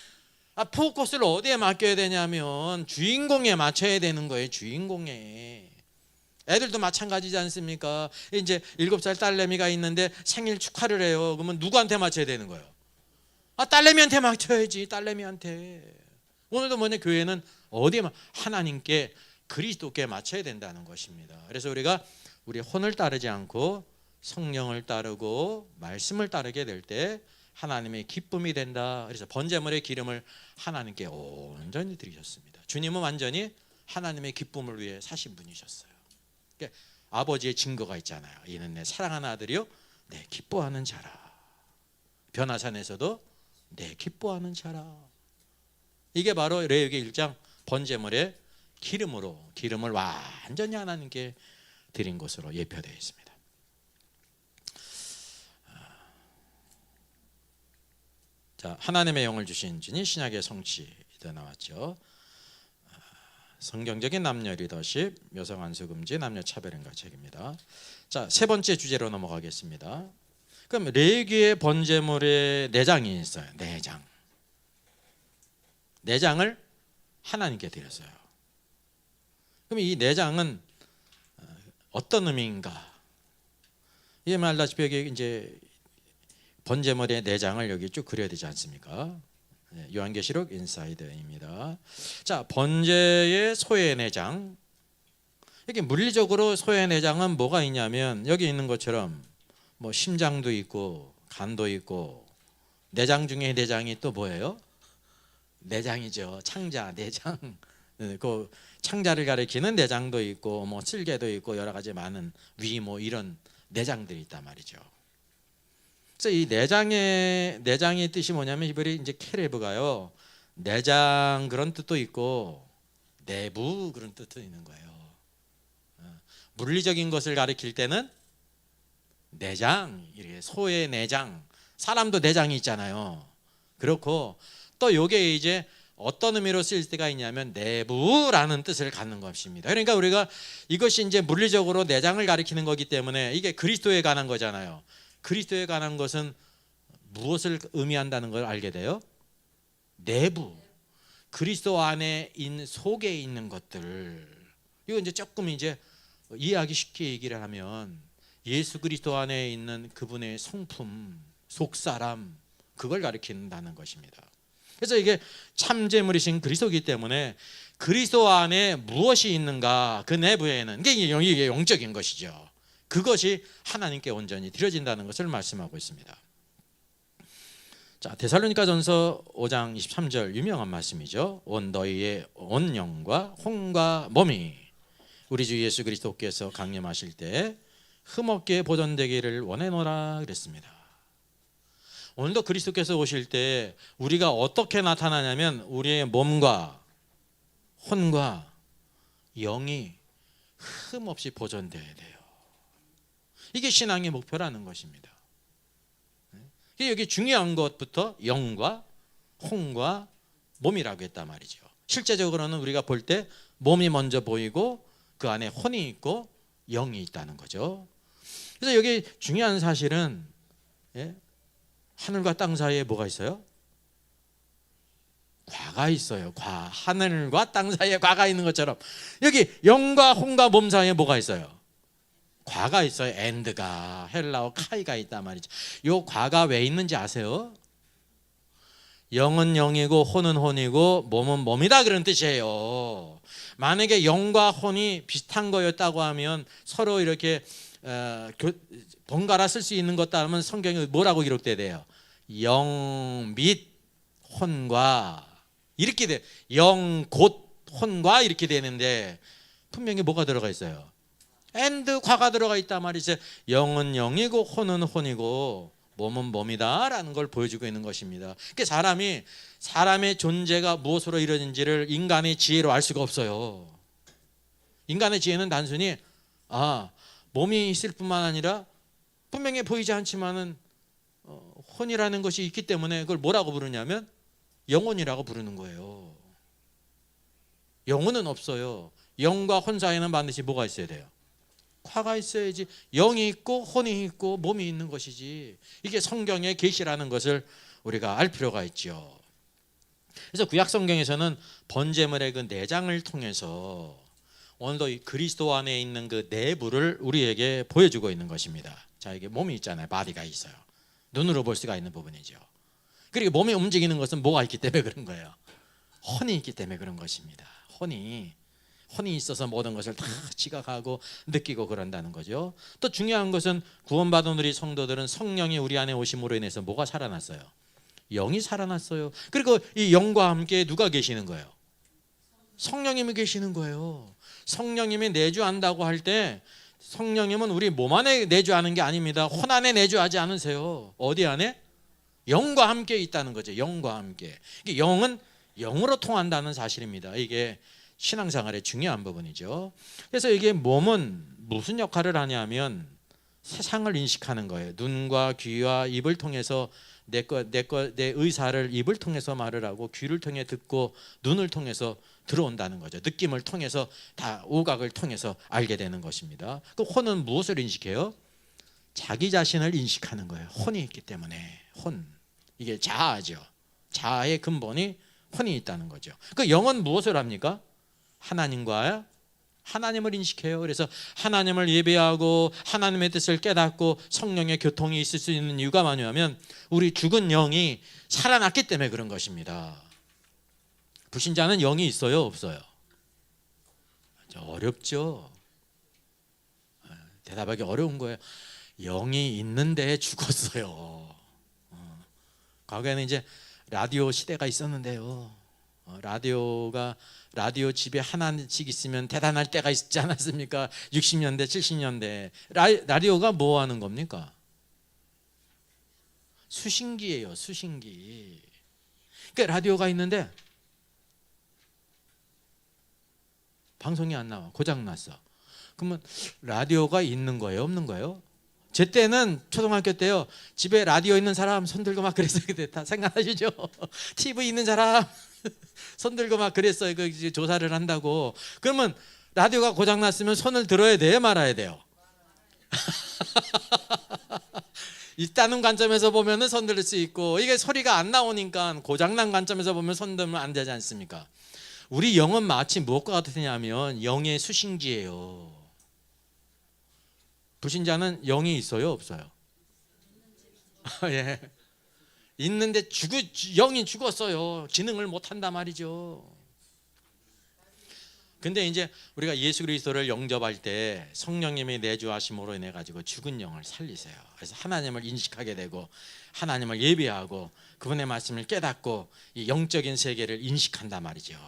포커스를 어디에 맡겨야 되냐면 주인공에 맞춰야 되는 거예요. 주인공에. 애들도 마찬가지지 않습니까? 이제 7살 딸내미가 있는데 생일 축하를 해요. 그러면 누구한테 맞춰야 되는 거예요? 딸내미한테 맞춰야지. 딸내미한테. 오늘도 뭐냐, 교회는 어디에 하나님께, 그리스도께 맞춰야 된다는 것입니다. 그래서 우리가 우리 혼을 따르지 않고 성령을 따르고 말씀을 따르게 될 때 하나님의 기쁨이 된다. 그래서 번제물의 기름을 하나님께 온전히 드리셨습니다. 주님은 완전히 하나님의 기쁨을 위해 사신 분이셨어요. 그러니까 아버지의 증거가 있잖아요. 이는 내 사랑하는 아들이요 내 기뻐하는 자라. 변화산에서도 내 기뻐하는 자라. 이게 바로 레위기 1장 번제물의 기름을 완전히 하나님께 드린 것으로 예표되어 있습니다. 자, 하나님의 영을 주신 주니 신약의 성취도 나왔죠. 성경적인 남녀 리더십, 여성 안수 금지, 남녀 차별인가 책입니다. 자, 세 번째 주제로 넘어가겠습니다. 그럼 레위기의 번제물에 내장이 있어요. 내장을 하나님께 드렸어요. 그럼 이 내장은 어떤 의미인가? 이게 말다시피 여기 이제 번제물의 내장을 여기 쭉 그려야 되지 않습니까? 요한계시록 인사이드입니다. 자, 번제의 소의 내장. 이게 물리적으로 소의 내장은 뭐가 있냐면 여기 있는 것처럼 뭐 심장도 있고 간도 있고, 내장 중에 내장이 또 뭐예요? 내장이죠. 창자, 내장. 그 창자를 가리키는 내장도 있고 뭐 쓸개도 있고 여러 가지 많은 위 뭐 이런 내장들이 있단 말이죠. 그래서 이 내장의 뜻이 뭐냐면 이번에 이제 케레브가요, 내장 그런 뜻도 있고 내부 그런 뜻도 있는 거예요. 물리적인 것을 가리킬 때는 내장, 이렇게 소의 내장, 사람도 내장이 있잖아요. 그렇고 또 요게 이제 어떤 의미로 쓰일 때가 있냐면 내부라는 뜻을 갖는 것입니다. 그러니까 우리가 이것이 이제 물리적으로 내장을 가리키는 거기 때문에 이게 그리스도에 관한 거잖아요. 그리스도에 관한 것은 무엇을 의미한다는 걸 알게 돼요? 내부, 그리스도 안에 있는, 속에 있는 것들. 이거 이제 조금 이제 이해하기 쉽게 얘기를 하면 예수 그리스도 안에 있는 그분의 성품, 속사람, 그걸 가리킨다는 것입니다. 그래서 이게 참제물이신 그리스도이기 때문에 그리스도 안에 무엇이 있는가, 그 내부에는 이게 영적인 것이죠. 그것이 하나님께 온전히 드려진다는 것을 말씀하고 있습니다. 자, 데살로니가전서 5장 23절 유명한 말씀이죠. 온 너희의 온 영과 혼과 몸이 우리 주 예수 그리스도께서 강림하실 때 흠없게 보존되기를 원해노라 그랬습니다. 오늘도 그리스도께서 오실 때 우리가 어떻게 나타나냐면 우리의 몸과 혼과 영이 흠없이 보존되어야 돼요. 이게 신앙의 목표라는 것입니다. 여기 중요한 것부터 영과 혼과 몸이라고 했단 말이죠. 실제적으로는 우리가 볼 때 몸이 먼저 보이고 그 안에 혼이 있고 영이 있다는 거죠. 그래서 여기 중요한 사실은 하늘과 땅 사이에 뭐가 있어요? 과가 있어요. 과. 하늘과 땅 사이에 과가 있는 것처럼 여기 영과 혼과 몸 사이에 뭐가 있어요? 과가 있어요. 엔드가, 헬라어 카이가 있단 말이죠. 이 과가 왜 있는지 아세요? 영은 영이고 혼은 혼이고 몸은 몸이다 그런 뜻이에요. 만약에 영과 혼이 비슷한 거였다고 하면 서로 이렇게 번갈아 쓸 수 있는 것다 하면 성경이 뭐라고 기록돼야 돼요? 영 및 혼과 이렇게 돼. 영 곧 혼과 이렇게 되는데 분명히 뭐가 들어가 있어요? and 과가 들어가 있단 말이죠. 영은 영이고 혼은 혼이고 몸은 몸이다라는 걸 보여주고 있는 것입니다. 그러니까 사람의 존재가 무엇으로 이루어진지를 인간의 지혜로 알 수가 없어요. 인간의 지혜는 단순히 몸이 있을 뿐만 아니라 분명히 보이지 않지만은 혼이라는 것이 있기 때문에 그걸 뭐라고 부르냐면 영혼이라고 부르는 거예요. 영혼은 없어요. 영과 혼 사이에는 반드시 뭐가 있어야 돼요? 과가 있어야지. 영이 있고 혼이 있고 몸이 있는 것이지. 이게 성경의 계시라는 것을 우리가 알 필요가 있죠. 그래서 구약 성경에서는 번제물의 그 내장을 통해서 오늘도 이 그리스도 안에 있는 그 내부를 우리에게 보여주고 있는 것입니다. 자, 이게 몸이 있잖아요. 바디가 있어요. 눈으로 볼 수가 있는 부분이죠. 그리고 몸이 움직이는 것은 뭐가 있기 때문에 그런 거예요? 혼이 있기 때문에 그런 것입니다. 혼이 있어서 모든 것을 다 지각하고 느끼고 그런다는 거죠. 또 중요한 것은 구원받은 우리 성도들은 성령이 우리 안에 오심으로 인해서 뭐가 살아났어요? 영이 살아났어요. 그리고 이 영과 함께 누가 계시는 거예요? 성령님이 계시는 거예요. 성령님이 내주한다고 할 때 성령님은 우리 몸 안에 내주하는 게 아닙니다. 혼 안에 내주하지 않으세요. 어디 안에? 영과 함께 있다는 거죠. 영과 함께. 영은 영으로 통한다는 사실입니다. 이게 신앙생활의 중요한 부분이죠. 그래서 이게 몸은 무슨 역할을 하냐면 세상을 인식하는 거예요. 눈과 귀와 입을 통해서 내 의사를 입을 통해서 말을 하고 귀를 통해 듣고 눈을 통해서 들어온다는 거죠. 느낌을 통해서 다 오각을 통해서 알게 되는 것입니다. 그 혼은 무엇을 인식해요? 자기 자신을 인식하는 거예요. 혼이 있기 때문에 혼. 이게 자아죠. 자아의 근본이 혼이 있다는 거죠. 그 영은 무엇을 합니까? 하나님을 인식해요. 그래서 하나님을 예배하고 하나님의 뜻을 깨닫고 성령의 교통이 있을 수 있는 이유가 뭐냐면 우리 죽은 영이 살아났기 때문에 그런 것입니다. 불신자는 영이 있어요? 없어요? 어렵죠. 대답하기 어려운 거예요. 영이 있는데 죽었어요. 과거에는 이제 라디오 시대가 있었는데요. 라디오 집에 하나씩 있으면 대단할 때가 있지 않았습니까? 60년대, 70년대. 라디오가 뭐 하는 겁니까? 수신기예요, 수신기. 그러니까 라디오가 있는데 방송이 안 나와. 고장 났어. 그러면 라디오가 있는 거예요, 없는 거예요? 제 때는 초등학교 때요. 집에 라디오 있는 사람 손 들고 막 그랬어요. 다 생각하시죠? TV 있는 사람 손 들고 막 그랬어요. 그 조사를 한다고. 그러면 라디오가 고장 났으면 손을 들어야 돼요, 말아야 돼요? 있다는 관점에서 보면은 손 들 수 있고 이게 소리가 안 나오니까 고장난 관점에서 보면 손 들면 안 되지 않습니까? 우리 영은 마치 무엇과 같으냐면 영의 수신기예요. 불신자는 영이 있어요, 없어요? 예. 있는데 영이 죽었어요. 지능을 못 한단 말이죠. 근데 이제 우리가 예수 그리스도를 영접할 때 성령님이 내주하심으로 인해 가지고 죽은 영을 살리세요. 그래서 하나님을 인식하게 되고 하나님을 예배하고 그분의 말씀을 깨닫고 이 영적인 세계를 인식한단 말이죠.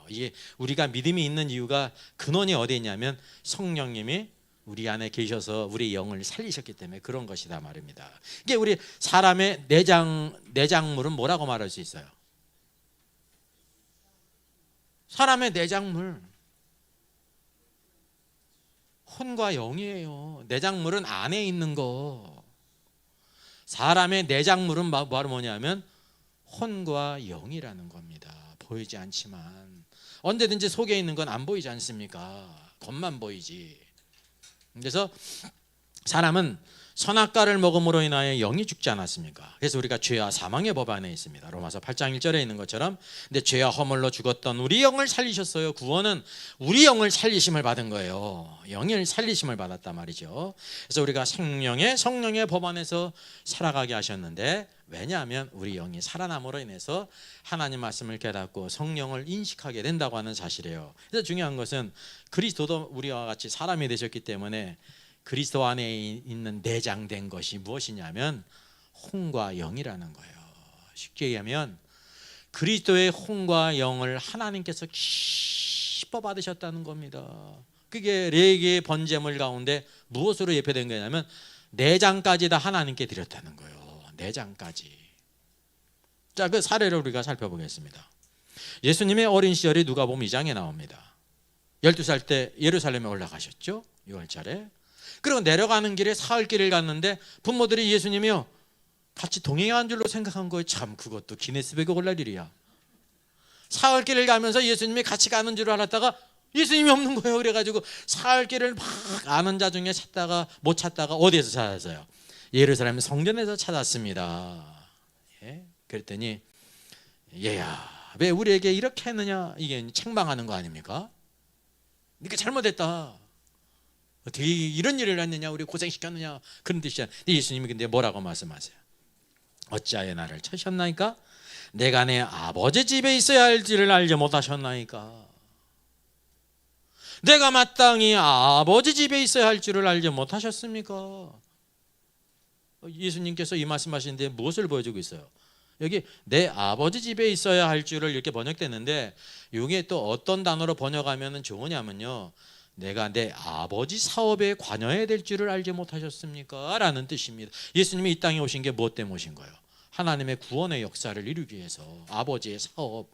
이게 우리가 믿음이 있는 이유가 근원이 어디에 있냐면 성령님이 우리 안에 계셔서 우리 영을 살리셨기 때문에 그런 것이다 말입니다. 이게 우리 사람의 내장물은 뭐라고 말할 수 있어요? 사람의 내장물, 혼과 영이에요. 내장물은 안에 있는 거. 사람의 내장물은 바로 뭐냐면 혼과 영이라는 겁니다. 보이지 않지만 언제든지 속에 있는 건 안 보이지 않습니까? 겉만 보이지. 그래서 사람은 선악과를 먹음으로 인하여 영이 죽지 않았습니까? 그래서 우리가 죄와 사망의 법 안에 있습니다. 로마서 8장 1절에 있는 것처럼, 근데 죄와 허물로 죽었던 우리 영을 살리셨어요. 구원은 우리 영을 살리심을 받은 거예요. 영을 살리심을 받았단 말이죠. 그래서 우리가 성령의 법 안에서 살아가게 하셨는데, 왜냐하면 우리 영이 살아남으로 인해서 하나님 말씀을 깨닫고 성령을 인식하게 된다고 하는 사실이에요. 그래서 중요한 것은 그리스도도 우리와 같이 사람이 되셨기 때문에 그리스도 안에 있는 내장된 것이 무엇이냐면 혼과 영이라는 거예요. 쉽게 얘기하면 그리스도의 혼과 영을 하나님께서 기뻐 받으셨다는 겁니다. 그게 레위기의 번제물 가운데 무엇으로 예표된 거냐면 내장까지 다 하나님께 드렸다는 거예요. 내장까지. 자, 그 사례를 우리가 살펴보겠습니다. 예수님의 어린 시절이 누가복음 2장에 나옵니다. 12살 때 예루살렘에 올라가셨죠. 6월절에. 그리고 내려가는 길에 사흘길을 갔는데 부모들이 예수님이요 같이 동행한 줄로 생각한 거예요. 참, 그것도 기네스백에 올랄 일이야. 사흘길을 가면서 예수님이 같이 가는 줄 알았다가 예수님이 없는 거예요. 그래가지고 사흘길을 막 아는 자 중에 찾다가 못 찾다가 어디에서 찾았어요? 예루살렘 성전에서 찾았습니다. 예? 그랬더니 얘야, 왜 우리에게 이렇게 했느냐? 이게 책망하는 거 아닙니까? 네가 잘못했다. 어떻게 이런 일을 했느냐? 우리 고생시켰느냐? 그런 뜻이야. 예수님이 근데 뭐라고 말씀하세요? 어찌하여 나를 찾으셨나이까? 내가 내 아버지 집에 있어야 할지를 알지 못하셨나이까? 내가 마땅히 아버지 집에 있어야 할 줄을 알지 못하셨습니까? 예수님께서 이 말씀하시는데 무엇을 보여주고 있어요? 여기 내 아버지 집에 있어야 할 줄을 이렇게 번역됐는데 이게 또 어떤 단어로 번역하면 좋으냐면요, 내가 내 아버지 사업에 관여해야 될 줄을 알지 못하셨습니까? 라는 뜻입니다. 예수님이 이 땅에 오신 게 무엇 때문에 오신 거예요? 하나님의 구원의 역사를 이루기 위해서, 아버지의 사업,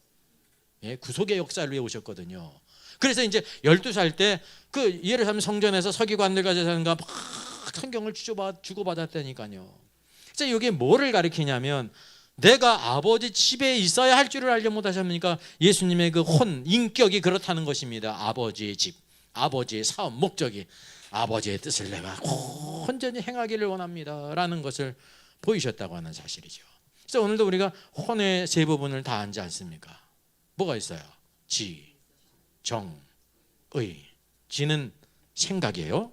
구속의 역사를 위해 오셨거든요. 그래서 이제 12살 때 그 예루살렘 성전에서 서기관들과 제사장과 막 성경을 주고받았다니까요. 그래서 이게 뭐를 가리키냐면 내가 아버지 집에 있어야 할 줄을 알지 못하셨습니까? 예수님의 그 인격이 그렇다는 것입니다. 아버지의 집, 아버지의 사업 목적이 아버지의 뜻을 내가 온전히 행하기를 원합니다 라는 것을 보이셨다고 하는 사실이죠. 그래서 오늘도 우리가 혼의 세 부분을 다 알지 않습니까? 뭐가 있어요? 지, 정, 의. 지는 생각이에요.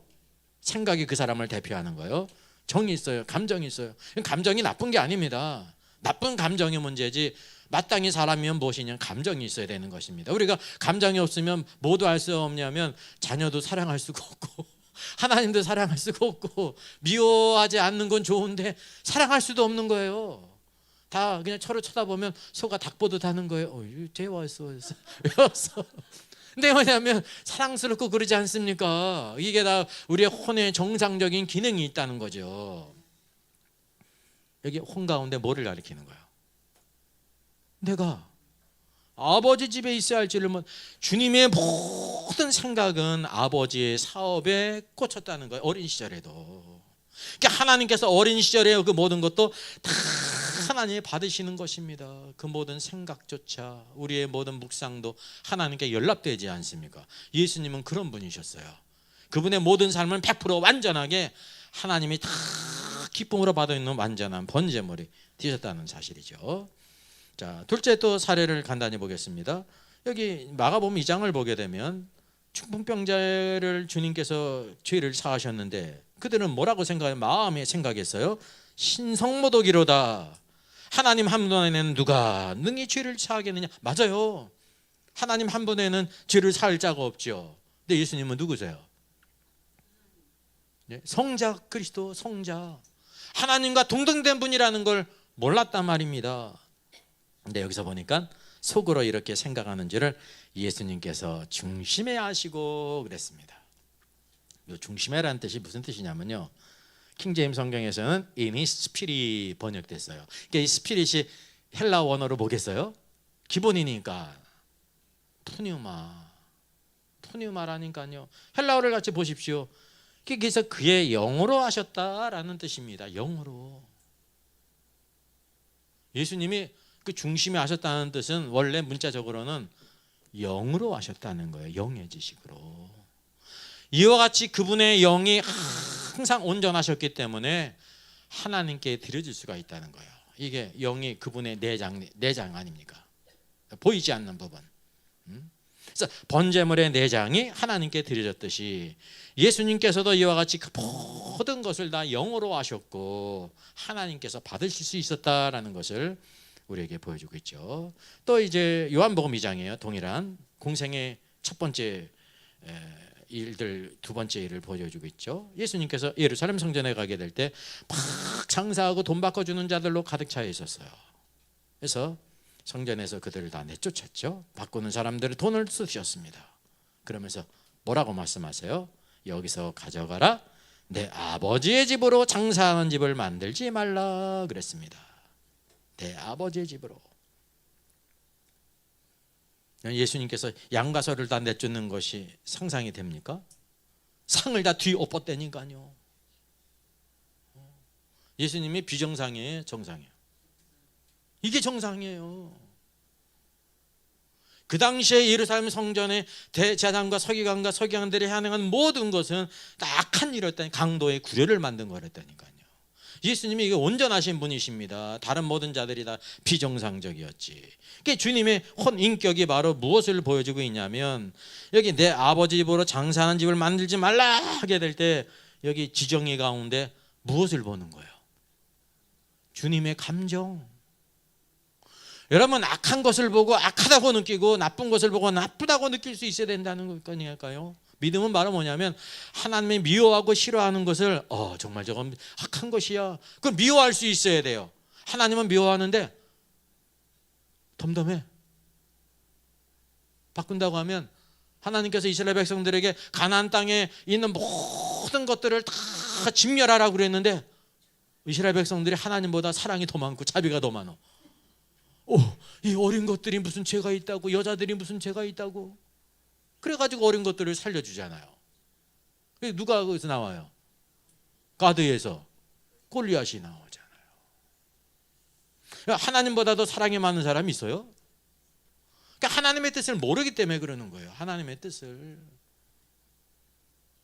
생각이 그 사람을 대표하는 거예요. 정이 있어요. 감정이 있어요. 감정이 나쁜 게 아닙니다. 나쁜 감정이 문제지 마땅히 사람이면 무엇이냐, 감정이 있어야 되는 것입니다. 우리가 감정이 없으면 뭐도 할 수 없냐면 자녀도 사랑할 수가 없고 하나님도 사랑할 수가 없고 미워하지 않는 건 좋은데 사랑할 수도 없는 거예요. 다 그냥 서로 쳐다보면 소가 닭 보듯 하는 거예요. 쟤 왔어. 왜 왔어? 근데 뭐냐면 사랑스럽고 그러지 않습니까? 이게 다 우리의 혼의 정상적인 기능이 있다는 거죠. 여기 혼 가운데 뭐를 가리키는 거예요? 내가 아버지 집에 있어야 할지를 주님의 모든 생각은 아버지의 사업에 꽂혔다는 거예요. 어린 시절에도. 그러니까 하나님께서 어린 시절에 그 모든 것도 다 하나님이 받으시는 것입니다. 그 모든 생각조차, 우리의 모든 묵상도 하나님께 연락되지 않습니까? 예수님은 그런 분이셨어요. 그분의 모든 삶은 100% 완전하게 하나님이 다 기쁨으로 받아 있는 완전한 번제물이 되셨다는 사실이죠. 자, 둘째 또 사례를 간단히 보겠습니다. 여기 마가복음 2장을 보게 되면 중풍병자를 주님께서 죄를 사하셨는데 그들은 뭐라고 마음에 생각했어요? 신성모독이로다. 하나님 한 분에는 누가 능히 죄를 사하겠느냐? 맞아요. 하나님 한 분에는 죄를 사할 자가 없죠. 근데 예수님은 누구세요? 성자, 그리스도 성자, 하나님과 동등된 분이라는 걸 몰랐단 말입니다. 근데 여기서 보니까 속으로 이렇게 생각하는 줄을 예수님께서 중심에 아시고 그랬습니다. 요 중심에라는 뜻이 무슨 뜻이냐면요, 킹제임 성경에서는 in his spirit 번역됐어요. 그러니까 이 스피릿이 헬라 원어로 뭐겠어요? 기본이니까 푸뉴마라니까요. 헬라어를 같이 보십시오. 그래서 그의 영으로 하셨다라는 뜻입니다. 영으로. 예수님이 그 중심에 하셨다는 뜻은 원래 문자적으로는 영으로 하셨다는 거예요. 영의 지식으로. 이와 같이 그분의 영이 항상 온전하셨기 때문에 하나님께 드려질 수가 있다는 거예요. 이게 영이 그분의 내장 아닙니까? 보이지 않는 부분. 그래서 번제물의 내장이 하나님께 드려졌듯이 예수님께서도 이와 같이 그 모든 것을 다 영으로 하셨고 하나님께서 받으실 수 있었다라는 것을 우리에게 보여주고 있죠. 또 이제 요한복음 2장이에요. 동일한 공생의 첫 번째 일들, 두 번째 일을 보여주고 있죠. 예수님께서 예루살렘 성전에 가게 될 때 막 장사하고 돈 바꿔주는 자들로 가득 차 있었어요. 그래서 성전에서 그들을 다 내쫓았죠. 바꾸는 사람들의 돈을 쓰셨습니다. 그러면서 뭐라고 말씀하세요? 여기서 가져가라. 내 아버지의 집으로 장사하는 집을 만들지 말라 그랬습니다. 내 아버지의 집으로. 예수님께서 양과 소를 다 내쫓는 것이 상상이 됩니까? 상을 다 뒤엎었다니까요. 예수님이 비정상이에요, 정상이에요? 이게 정상이에요. 그 당시에 예루살렘 성전의 대제사장과 서기관과 서기관들이 행한 모든 것은 다 악한 일이었다니, 강도의 구려를 만든 거랬다니까요. 예수님이 이게 온전하신 분이십니다. 다른 모든 자들이 다 비정상적이었지. 그게 주님의 혼인격이 바로 무엇을 보여주고 있냐면, 여기 내 아버지 집으로 장사하는 집을 만들지 말라 하게 될 때 여기 지정의 가운데 무엇을 보는 거예요? 주님의 감정. 여러분, 악한 것을 보고 악하다고 느끼고 나쁜 것을 보고 나쁘다고 느낄 수 있어야 된다는 거니까요. 믿음은 바로 뭐냐면 하나님이 미워하고 싫어하는 것을 정말 저건 악한 것이야, 그걸 미워할 수 있어야 돼요. 하나님은 미워하는데 덤덤해. 바꾼다고 하면 하나님께서 이스라엘 백성들에게 가나안 땅에 있는 모든 것들을 다 진멸하라고 그랬는데 이스라엘 백성들이 하나님보다 사랑이 더 많고 자비가 더 많아. 이 어린 것들이 무슨 죄가 있다고, 여자들이 무슨 죄가 있다고. 그래가지고 어린 것들을 살려주잖아요. 누가 거기서 나와요? 가드에서 골리앗이 나오잖아요. 하나님보다도 사랑이 많은 사람이 있어요? 그러니까 하나님의 뜻을 모르기 때문에 그러는 거예요. 하나님의 뜻을.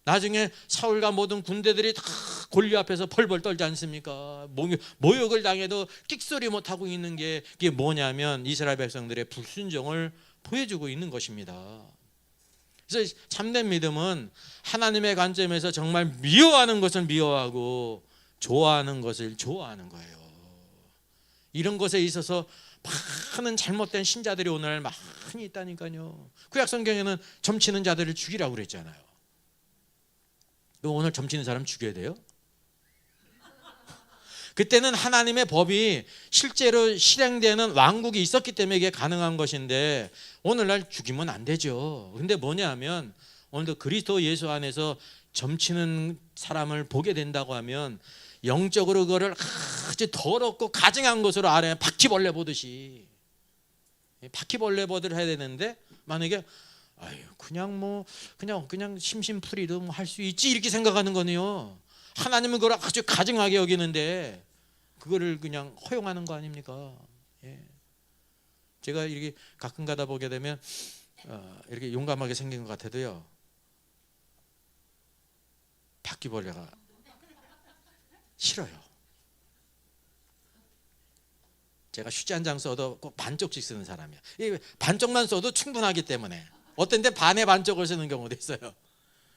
나중에 사울과 모든 군대들이 다 골리앗 앞에서 벌벌 떨지 않습니까? 모욕을 당해도 끽소리 못하고 있는 게 그게 뭐냐면 이스라엘 백성들의 불순종을 보여주고 있는 것입니다. 그래서 참된 믿음은 하나님의 관점에서 정말 미워하는 것을 미워하고 좋아하는 것을 좋아하는 거예요. 이런 것에 있어서 많은 잘못된 신자들이 오늘 많이 있다니까요. 구약 성경에는 점치는 자들을 죽이라고 그랬잖아요. 오늘 점치는 사람 죽여야 돼요? 그때는 하나님의 법이 실제로 실행되는 왕국이 있었기 때문에 이게 가능한 것인데 오늘날 죽이면 안 되죠. 근데 뭐냐면 오늘도 그리스도 예수 안에서 점치는 사람을 보게 된다고 하면 영적으로 그거를 아주 더럽고 가증한 것으로 아래 바퀴벌레 보듯이 바퀴벌레 보듯 해야 되는데 만약에 그냥 심심풀이도 뭐 할 수 있지 이렇게 생각하는 거네요. 하나님은 그걸 아주 가증하게 여기는데 그거를 그냥 허용하는 거 아닙니까? 예. 제가 이렇게 가끔 가다 보게 되면 이렇게 용감하게 생긴 것 같아도요, 바퀴벌레가 싫어요. 제가 휴지 한 장 써도 꼭 반쪽씩 쓰는 사람이야. 반쪽만 써도 충분하기 때문에 어떤 데 반의 반쪽을 쓰는 경우도 있어요.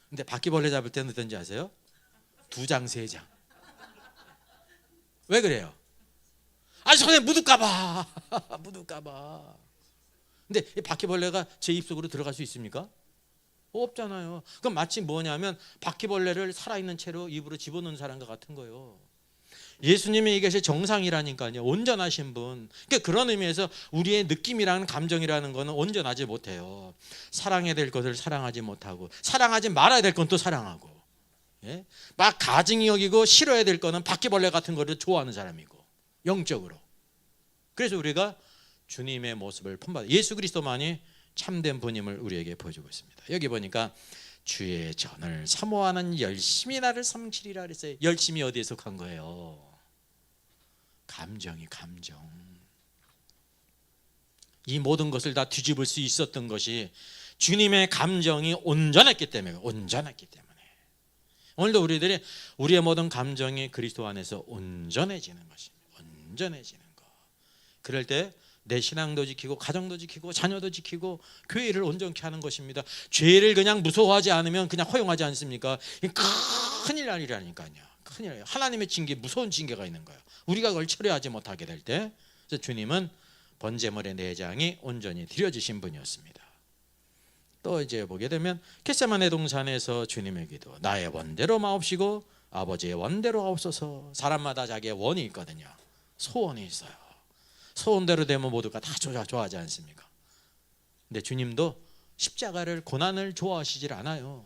근데 바퀴벌레 잡을 때는 어떤지 아세요? 2장, 3장. 왜 그래요? 손에 묻을까봐. 묻을까봐. 근데 이 바퀴벌레가 제 입속으로 들어갈 수 있습니까? 없잖아요. 그럼 마치 뭐냐면 바퀴벌레를 살아있는 채로 입으로 집어넣는 사람과 같은 거예요. 예수님이 이것이 정상이라니까요. 온전하신 분. 그러니까 그런 의미에서 우리의 느낌이라는 감정이라는 거는 온전하지 못해요. 사랑해야 될 것을 사랑하지 못하고 사랑하지 말아야 될 건 또 사랑하고. 예? 막 가증히 여기고 싫어야 될 거는 바퀴벌레 같은 거를 좋아하는 사람이고, 영적으로. 그래서 우리가 주님의 모습을 본받아, 예수 그리스도만이 참된 분임을 우리에게 보여주고 있습니다. 여기 보니까 주의 전을 사모하는 열심히 나를 삼키리라 그랬어요. 열심히 어디에 속한 거예요? 감정이, 감정. 이 모든 것을 다 뒤집을 수 있었던 것이 주님의 감정이 온전했기 때문에, 온전했기 때문에. 오늘도 우리의 모든 감정이 그리스도 안에서 온전해지는 것입니다. 온전해지는 것. 그럴 때 내 신앙도 지키고 가정도 지키고 자녀도 지키고 교회를 온전케 하는 것입니다. 죄를 그냥 무서워하지 않으면, 그냥 허용하지 않습니까? 큰일 날 일이라니까요. 큰일 나요. 하나님의 징계, 무서운 징계가 있는 거예요. 우리가 그걸 처리하지 못하게 될 때. 그래서 주님은 번제물의 내장이 온전히 드려지신 분이었습니다. 또 이제 보게 되면 겟세마네 동산에서 주님의 기도, 나의 원대로 마옵시고 아버지의 원대로 하옵소서. 사람마다 자기의 원이 있거든요. 소원이 있어요. 소원대로 되면 모두가 다 좋아하지 않습니까? 근데 주님도 십자가를, 고난을 좋아하시질 않아요.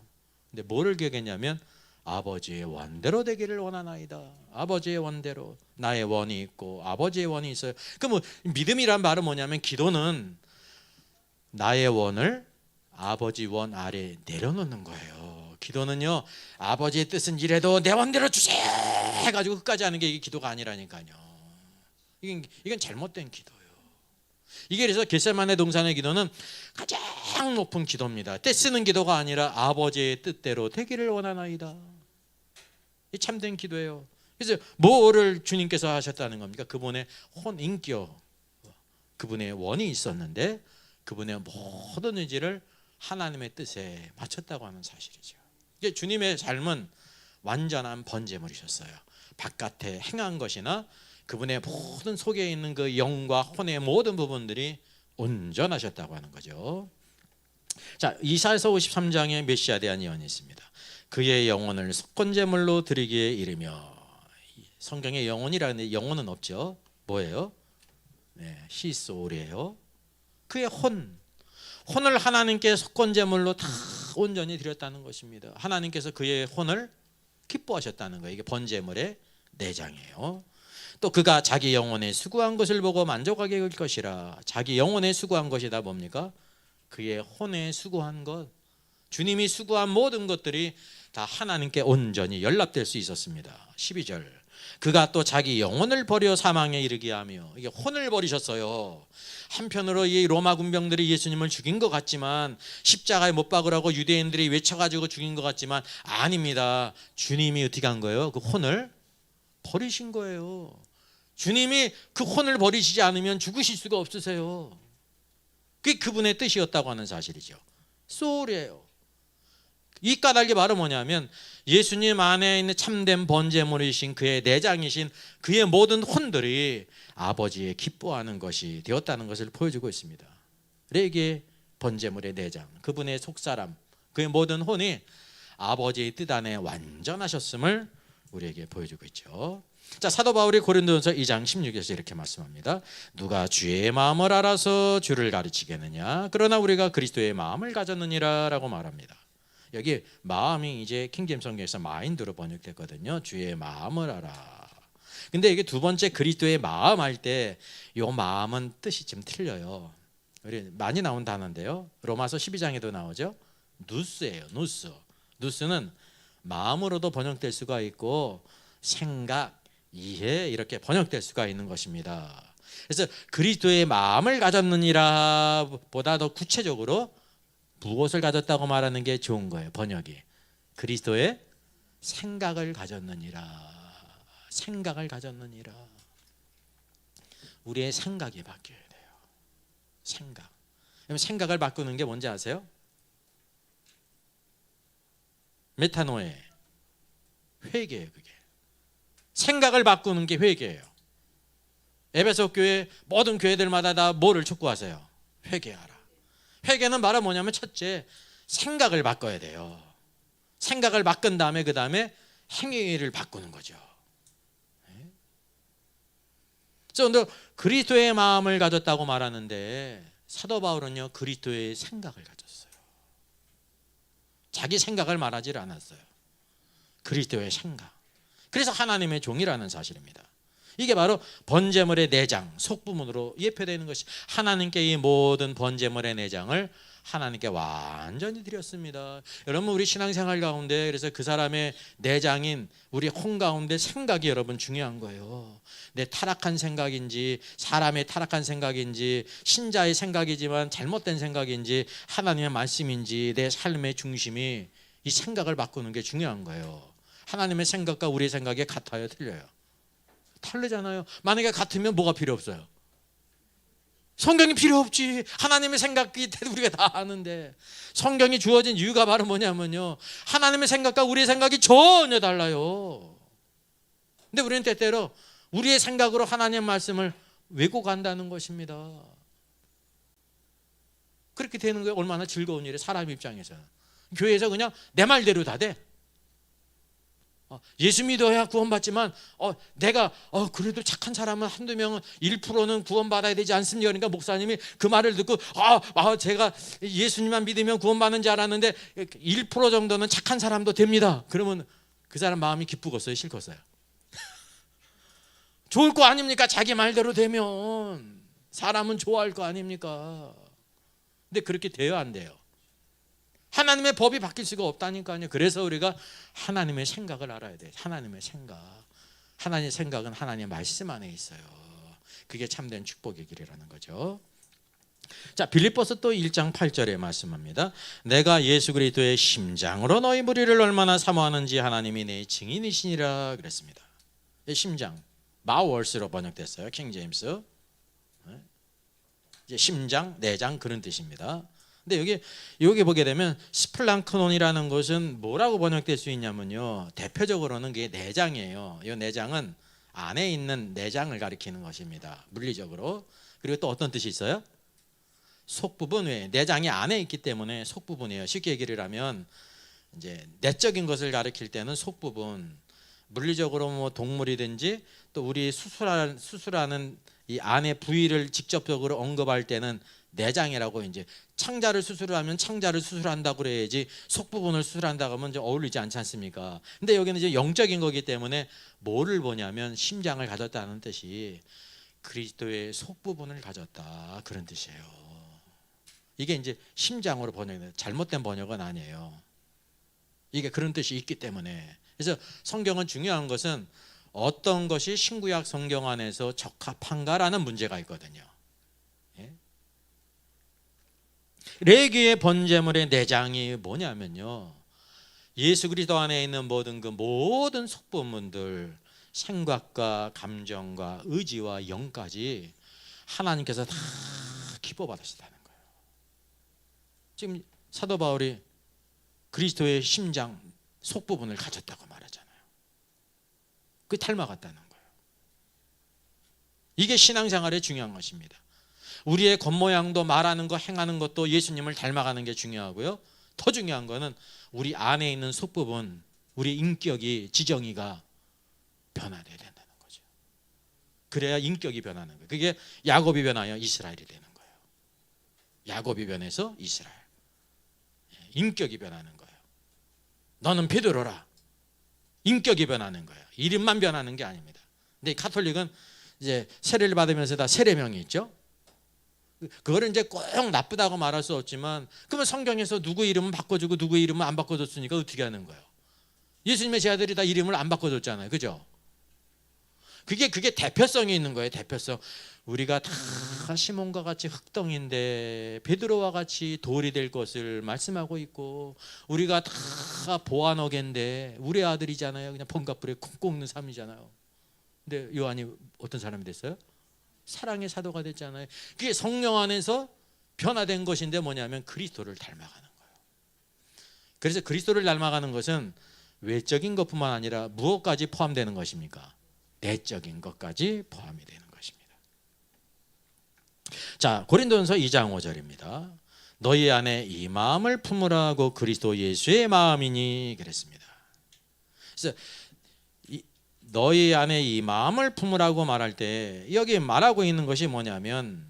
근데 뭐를 기억했냐면 아버지의 원대로 되기를 원하나이다. 아버지의 원대로. 나의 원이 있고 아버지의 원이 있어요. 그럼 믿음이란 말은 뭐냐면, 기도는 나의 원을 아버지 원 아래 내려놓는 거예요. 기도는요, 아버지의 뜻은 이래도 내 원대로 주세요 해가지고 끝까지 하는 게 이게 기도가 아니라니까요. 이건 잘못된 기도예요. 이게 그래서 겟세마네 동산의 기도는 가장 높은 기도입니다. 떼쓰는 기도가 아니라 아버지의 뜻대로 되기를 원하나이다. 이 참된 기도예요. 그래서 뭐를 주님께서 하셨다는 겁니까? 그분의 혼인격, 그분의 원이 있었는데 그분의 모든 의지를 하나님의 뜻에 맞췄다고 하는 사실이죠. 이제 주님의 삶은 완전한 번제물이셨어요. 바깥에 행한 것이나 그분의 모든 속에 있는 그 영과 혼의 모든 부분들이 온전하셨다고 하는 거죠. 자, 이사야서 53장에 메시아에 대한 예언이 있습니다. 그의 영혼을 속건제물로 드리기에 이르며. 성경에 영혼이라는데 영혼은 없죠. 뭐예요? 네, 히소울이에요. 그의 혼을 하나님께 속건제물로 다 온전히 드렸다는 것입니다. 하나님께서 그의 혼을 기뻐하셨다는 거예요. 이게 번제물의 내장이에요. 또 그가 자기 영혼에 수고한 것을 보고 만족하게 할 것이라. 자기 영혼에 수고한 것이 다 뭡니까? 그의 혼에 수고한 것. 주님이 수고한 모든 것들이 다 하나님께 온전히 연락될 수 있었습니다. 12절. 그가 또 자기 영혼을 버려 사망에 이르게 하며. 이게 혼을 버리셨어요. 한편으로 이 로마 군병들이 예수님을 죽인 것 같지만, 십자가에 못 박으라고 유대인들이 외쳐가지고 죽인 것 같지만 아닙니다. 주님이 어떻게 한 거예요? 그 혼을 버리신 거예요. 주님이 그 혼을 버리시지 않으면 죽으실 수가 없으세요. 그게 그분의 뜻이었다고 하는 사실이죠. 소울이에요. 이 까닭의 말은 뭐냐면, 예수님 안에 있는 참된 번제물이신 그의 내장이신 그의 모든 혼들이 아버지의 기뻐하는 것이 되었다는 것을 보여주고 있습니다. 이게 번제물의 내장, 그분의 속사람, 그의 모든 혼이 아버지의 뜻 안에 완전하셨음을 우리에게 보여주고 있죠. 자, 사도 바울이 고린도전서 2장 16절에서 이렇게 말씀합니다. 누가 주의 마음을 알아서 주를 가르치겠느냐? 그러나 우리가 그리스도의 마음을 가졌느니라 라고 말합니다. 여기 마음이 이제 킹제임스 성경에서 마인드로 번역됐거든요. 주의 마음을 알아. 근데 이게 두 번째 그리스도의 마음 할 때 이 마음은 뜻이 좀 틀려요. 우리 많이 나온 단어인데요. 로마서 12장에도 나오죠. 누스예요. 누스는 마음으로도 번역될 수가 있고 생각, 이해 이렇게 번역될 수가 있는 것입니다. 그래서 그리스도의 마음을 가졌느니라 보다 더 구체적으로 무엇을 가졌다고 말하는 게 좋은 거예요. 번역이 그리스도의 생각을 가졌느니라. 생각을 가졌느니라. 우리의 생각이 바뀌어야 돼요. 생각을 바꾸는 게 뭔지 아세요? 메타노에 회개예요. 그게 생각을 바꾸는 게 회개예요. 에베소 교회 모든 교회들마다 다 뭐를 촉구하세요? 회개하라. 회개는 말은 뭐냐면, 첫째 생각을 바꿔야 돼요. 생각을 바꾼 다음에 그 다음에 행위를 바꾸는 거죠. 그래서 그리스도의 마음을 가졌다고 말하는데, 사도 바울은요 그리스도의 생각을 가졌어요. 자기 생각을 말하지 않았어요. 그리스도의 생각. 그래서 하나님의 종이라는 사실입니다. 이게 바로 번제물의 내장, 속부분으로 예표되는 것이, 하나님께 이 모든 번제물의 내장을 하나님께 완전히 드렸습니다. 여러분, 우리 신앙생활 가운데 그래서 그 사람의 내장인 우리 혼 가운데 생각이 여러분 중요한 거예요. 내 타락한 생각인지, 사람의 타락한 생각인지, 신자의 생각이지만 잘못된 생각인지, 하나님의 말씀인지, 내 삶의 중심이 이 생각을 바꾸는 게 중요한 거예요. 하나님의 생각과 우리의 생각이 같아요, 틀려요? 다르잖아요. 만약에 같으면 뭐가 필요 없어요? 성경이 필요 없지. 하나님의 생각이 우리가 다 아는데. 성경이 주어진 이유가 바로 뭐냐면요, 하나님의 생각과 우리의 생각이 전혀 달라요. 근데 우리는 때때로 우리의 생각으로 하나님의 말씀을 왜곡한다는 것입니다. 그렇게 되는 게 얼마나 즐거운 일이에요, 사람 입장에서는. 교회에서 그냥 내 말대로 다 돼. 예수 믿어야 구원받지만 내가 그래도 착한 사람은 한두 명은 1%는 구원받아야 되지 않습니까? 그러니까 목사님이 그 말을 듣고 제가 예수님만 믿으면 구원받는 줄 알았는데 1% 정도는 착한 사람도 됩니다. 그러면 그 사람 마음이 기쁘겠어요, 싫겠어요? 좋을 거 아닙니까? 자기 말대로 되면 사람은 좋아할 거 아닙니까? 근데 그렇게 돼요, 안 돼요? 하나님의 법이 바뀔 수가 없다니까요. 그래서 우리가 하나님의 생각을 알아야 돼요. 하나님의 생각. 하나님의 생각은 하나님의 말씀 안에 있어요. 그게 참된 축복의 길이라는 거죠. 자, 빌립보서 또 1장 8절에 말씀합니다. 내가 예수 그리스도의 심장으로 너희 무리를 얼마나 사모하는지 하나님이 내 증인이시니라 그랬습니다. 심장, 마월스로 번역됐어요, 킹 제임스. 이제 심장, 내장 그런 뜻입니다. 근데 여기 보게 되면 스플랑크논이라는 것은 뭐라고 번역될 수 있냐면요, 대표적으로는 그게 내장이에요. 이 내장은 안에 있는 내장을 가리키는 것입니다, 물리적으로. 그리고 또 어떤 뜻이 있어요? 속부분. 왜? 내장이 안에 있기 때문에 속부분이에요. 쉽게 얘기를 하면 이제 내적인 것을 가리킬 때는 속부분, 물리적으로 뭐 동물이든지 또 우리 수술하는 이 안의 부위를 직접적으로 언급할 때는 내장이라고, 이제 창자를 수술하면 창자를 수술한다고 그래야지 속부분을 수술한다고 하면 좀 어울리지 않지 않습니까? 근데 여기는 이제 영적인 거기 때문에 뭐를 보냐면 심장을 가졌다는 뜻이 그리스도의 속부분을 가졌다, 그런 뜻이에요. 이게 이제 심장으로 번역돼요. 잘못된 번역은 아니에요. 이게 그런 뜻이 있기 때문에. 그래서 성경은 중요한 것은 어떤 것이 신구약 성경 안에서 적합한가라는 문제가 있거든요. 레위기의 번제물의 내장이 뭐냐면요, 예수 그리스도 안에 있는 모든 속부분들, 생각과 감정과 의지와 영까지 하나님께서 다 기뻐받으시다는 거예요. 지금 사도 바울이 그리스도의 심장, 속부분을 가졌다고 말하잖아요. 그게 닮아갔다는 거예요. 이게 신앙생활에 중요한 것입니다. 우리의 겉모양도 말하는 거, 행하는 것도 예수님을 닮아가는 게 중요하고요, 더 중요한 거는 우리 안에 있는 속부분, 우리 인격이, 지정이가 변화돼야 된다는 거죠. 그래야 인격이 변하는 거예요. 그게 야곱이 변하여 이스라엘이 되는 거예요. 야곱이 변해서 이스라엘, 인격이 변하는 거예요. 너는 베드로라, 인격이 변하는 거예요. 이름만 변하는 게 아닙니다. 근데 가톨릭은 이제 세례를 받으면서 다 세례명이 있죠. 그거를 이제 꼭 나쁘다고 말할 수 없지만, 그러면 성경에서 누구 이름은 바꿔주고 누구 이름은 안 바꿔줬으니까 어떻게 하는 거예요? 예수님의 제자들이 다 이름을 안 바꿔줬잖아요, 그죠? 그게 대표성이 있는 거예요, 대표성. 우리가 다 시몬과 같이 흙덩인데 베드로와 같이 돌이 될 것을 말씀하고 있고, 우리가 다 보아너겐데 우리 아들이잖아요. 그냥 봄가불에 콩 꼽는 삶이잖아요. 근데 요한이 어떤 사람이 됐어요? 사랑의 사도가 됐잖아요. 그게 성령 안에서 변화된 것인데 뭐냐면 그리스도를 닮아가는 거예요. 그래서 그리스도를 닮아가는 것은 외적인 것뿐만 아니라 무엇까지 포함되는 것입니까? 내적인 것까지 포함이 되는 것입니다. 자, 고린도전서 2장 5절입니다. 너희 안에 이 마음을 품으라고 그리스도 예수의 마음이니 그랬습니다. 그래서 너희 안에 이 마음을 품으라고 말할 때 여기 말하고 있는 것이 뭐냐면,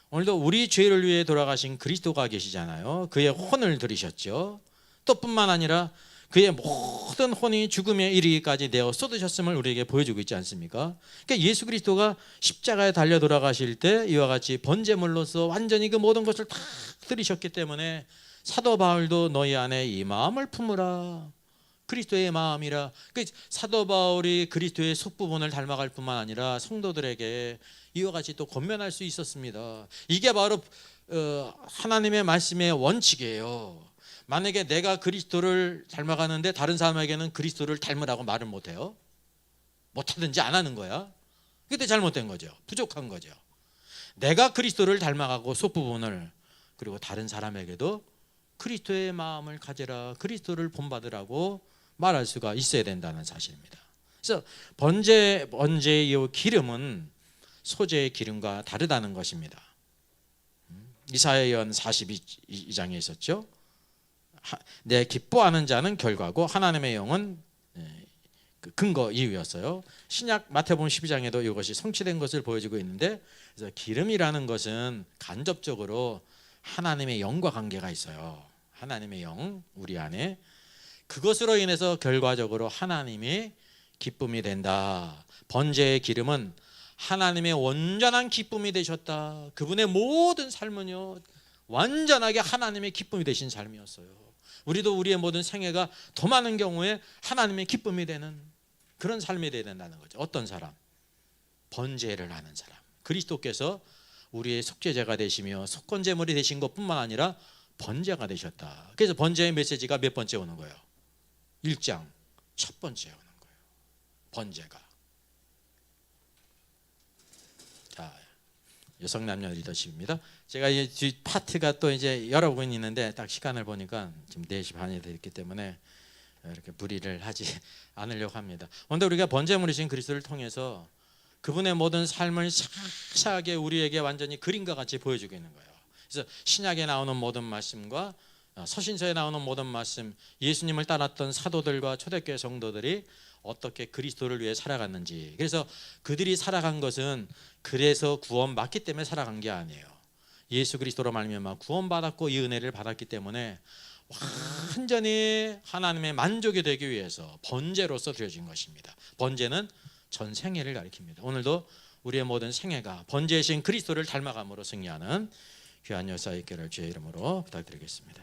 오늘도 우리 죄를 위해 돌아가신 그리스도가 계시잖아요. 그의 혼을 들이셨죠. 또 뿐만 아니라 그의 모든 혼이 죽음에 이르기까지 내어 쏟으셨음을 우리에게 보여주고 있지 않습니까? 그러니까 예수 그리스도가 십자가에 달려 돌아가실 때 이와 같이 번제물로서 완전히 그 모든 것을 다 들이셨기 때문에 사도 바울도 너희 안에 이 마음을 품으라, 그리스도의 마음이라. 그 사도 바울이 그리스도의 속부분을 닮아갈 뿐만 아니라 성도들에게 이와 같이 또 권면할 수 있었습니다. 이게 바로 하나님의 말씀의 원칙이에요. 만약에 내가 그리스도를 닮아가는데 다른 사람에게는 그리스도를 닮으라고 말을 못해요, 못하든지 안 하는 거야, 그때 잘못된 거죠. 부족한 거죠. 내가 그리스도를 닮아가고 속부분을, 그리고 다른 사람에게도 그리스도의 마음을 가져라, 그리스도를 본받으라고 말할 수가 있어야 된다는 사실입니다. 그래서 번제의 기름은 소제의 기름과 다르다는 것입니다. 이사야연 42장에 있었죠. 내 기뻐하는 자는 결과고 하나님의 영은 근거 이유였어요. 신약 마태복음 12장에도 이것이 성취된 것을 보여주고 있는데, 그래서 기름이라는 것은 간접적으로 하나님의 영과 관계가 있어요. 하나님의 영 우리 안에, 그것으로 인해서 결과적으로 하나님이 기쁨이 된다. 번제의 기름은 하나님의 온전한 기쁨이 되셨다. 그분의 모든 삶은요 완전하게 하나님의 기쁨이 되신 삶이었어요. 우리도 우리의 모든 생애가 더 많은 경우에 하나님의 기쁨이 되는 그런 삶이 되어야 된다는 거죠. 어떤 사람? 번제를 하는 사람. 그리스도께서 우리의 속죄제가 되시며 속건제물이 되신 것뿐만 아니라 번제가 되셨다. 그래서 번제의 메시지가 몇 번째 오는 거예요? 1장 첫 번째 오는 거예요. 번제가. 자, 여성 남녀 리더십입니다. 제가 이 뒤 파트가 또 이제 여러 분 있는데 딱 시간을 보니까 지금 4시 반이 됐기 때문에 이렇게 무리를 하지 않으려고 합니다. 그런데 우리가 번제물이신 그리스도를 통해서 그분의 모든 삶을 샤샤하게 우리에게 완전히 그림과 같이 보여주고 있는 거예요. 그래서 신약에 나오는 모든 말씀과 서신서에 나오는 모든 말씀, 예수님을 따랐던 사도들과 초대교회 성도들이 어떻게 그리스도를 위해 살아갔는지, 그래서 그들이 살아간 것은 그래서 구원받기 때문에 살아간 게 아니에요. 예수 그리스도로 말미암아 구원받았고 이 은혜를 받았기 때문에 완전히 하나님의 만족이 되기 위해서 번제로서 드려진 것입니다. 번제는 전 생애를 가리킵니다. 오늘도 우리의 모든 생애가 번제이신 그리스도를 닮아감으로 승리하는 귀한 역사 있기를 주의 이름으로 부탁드리겠습니다.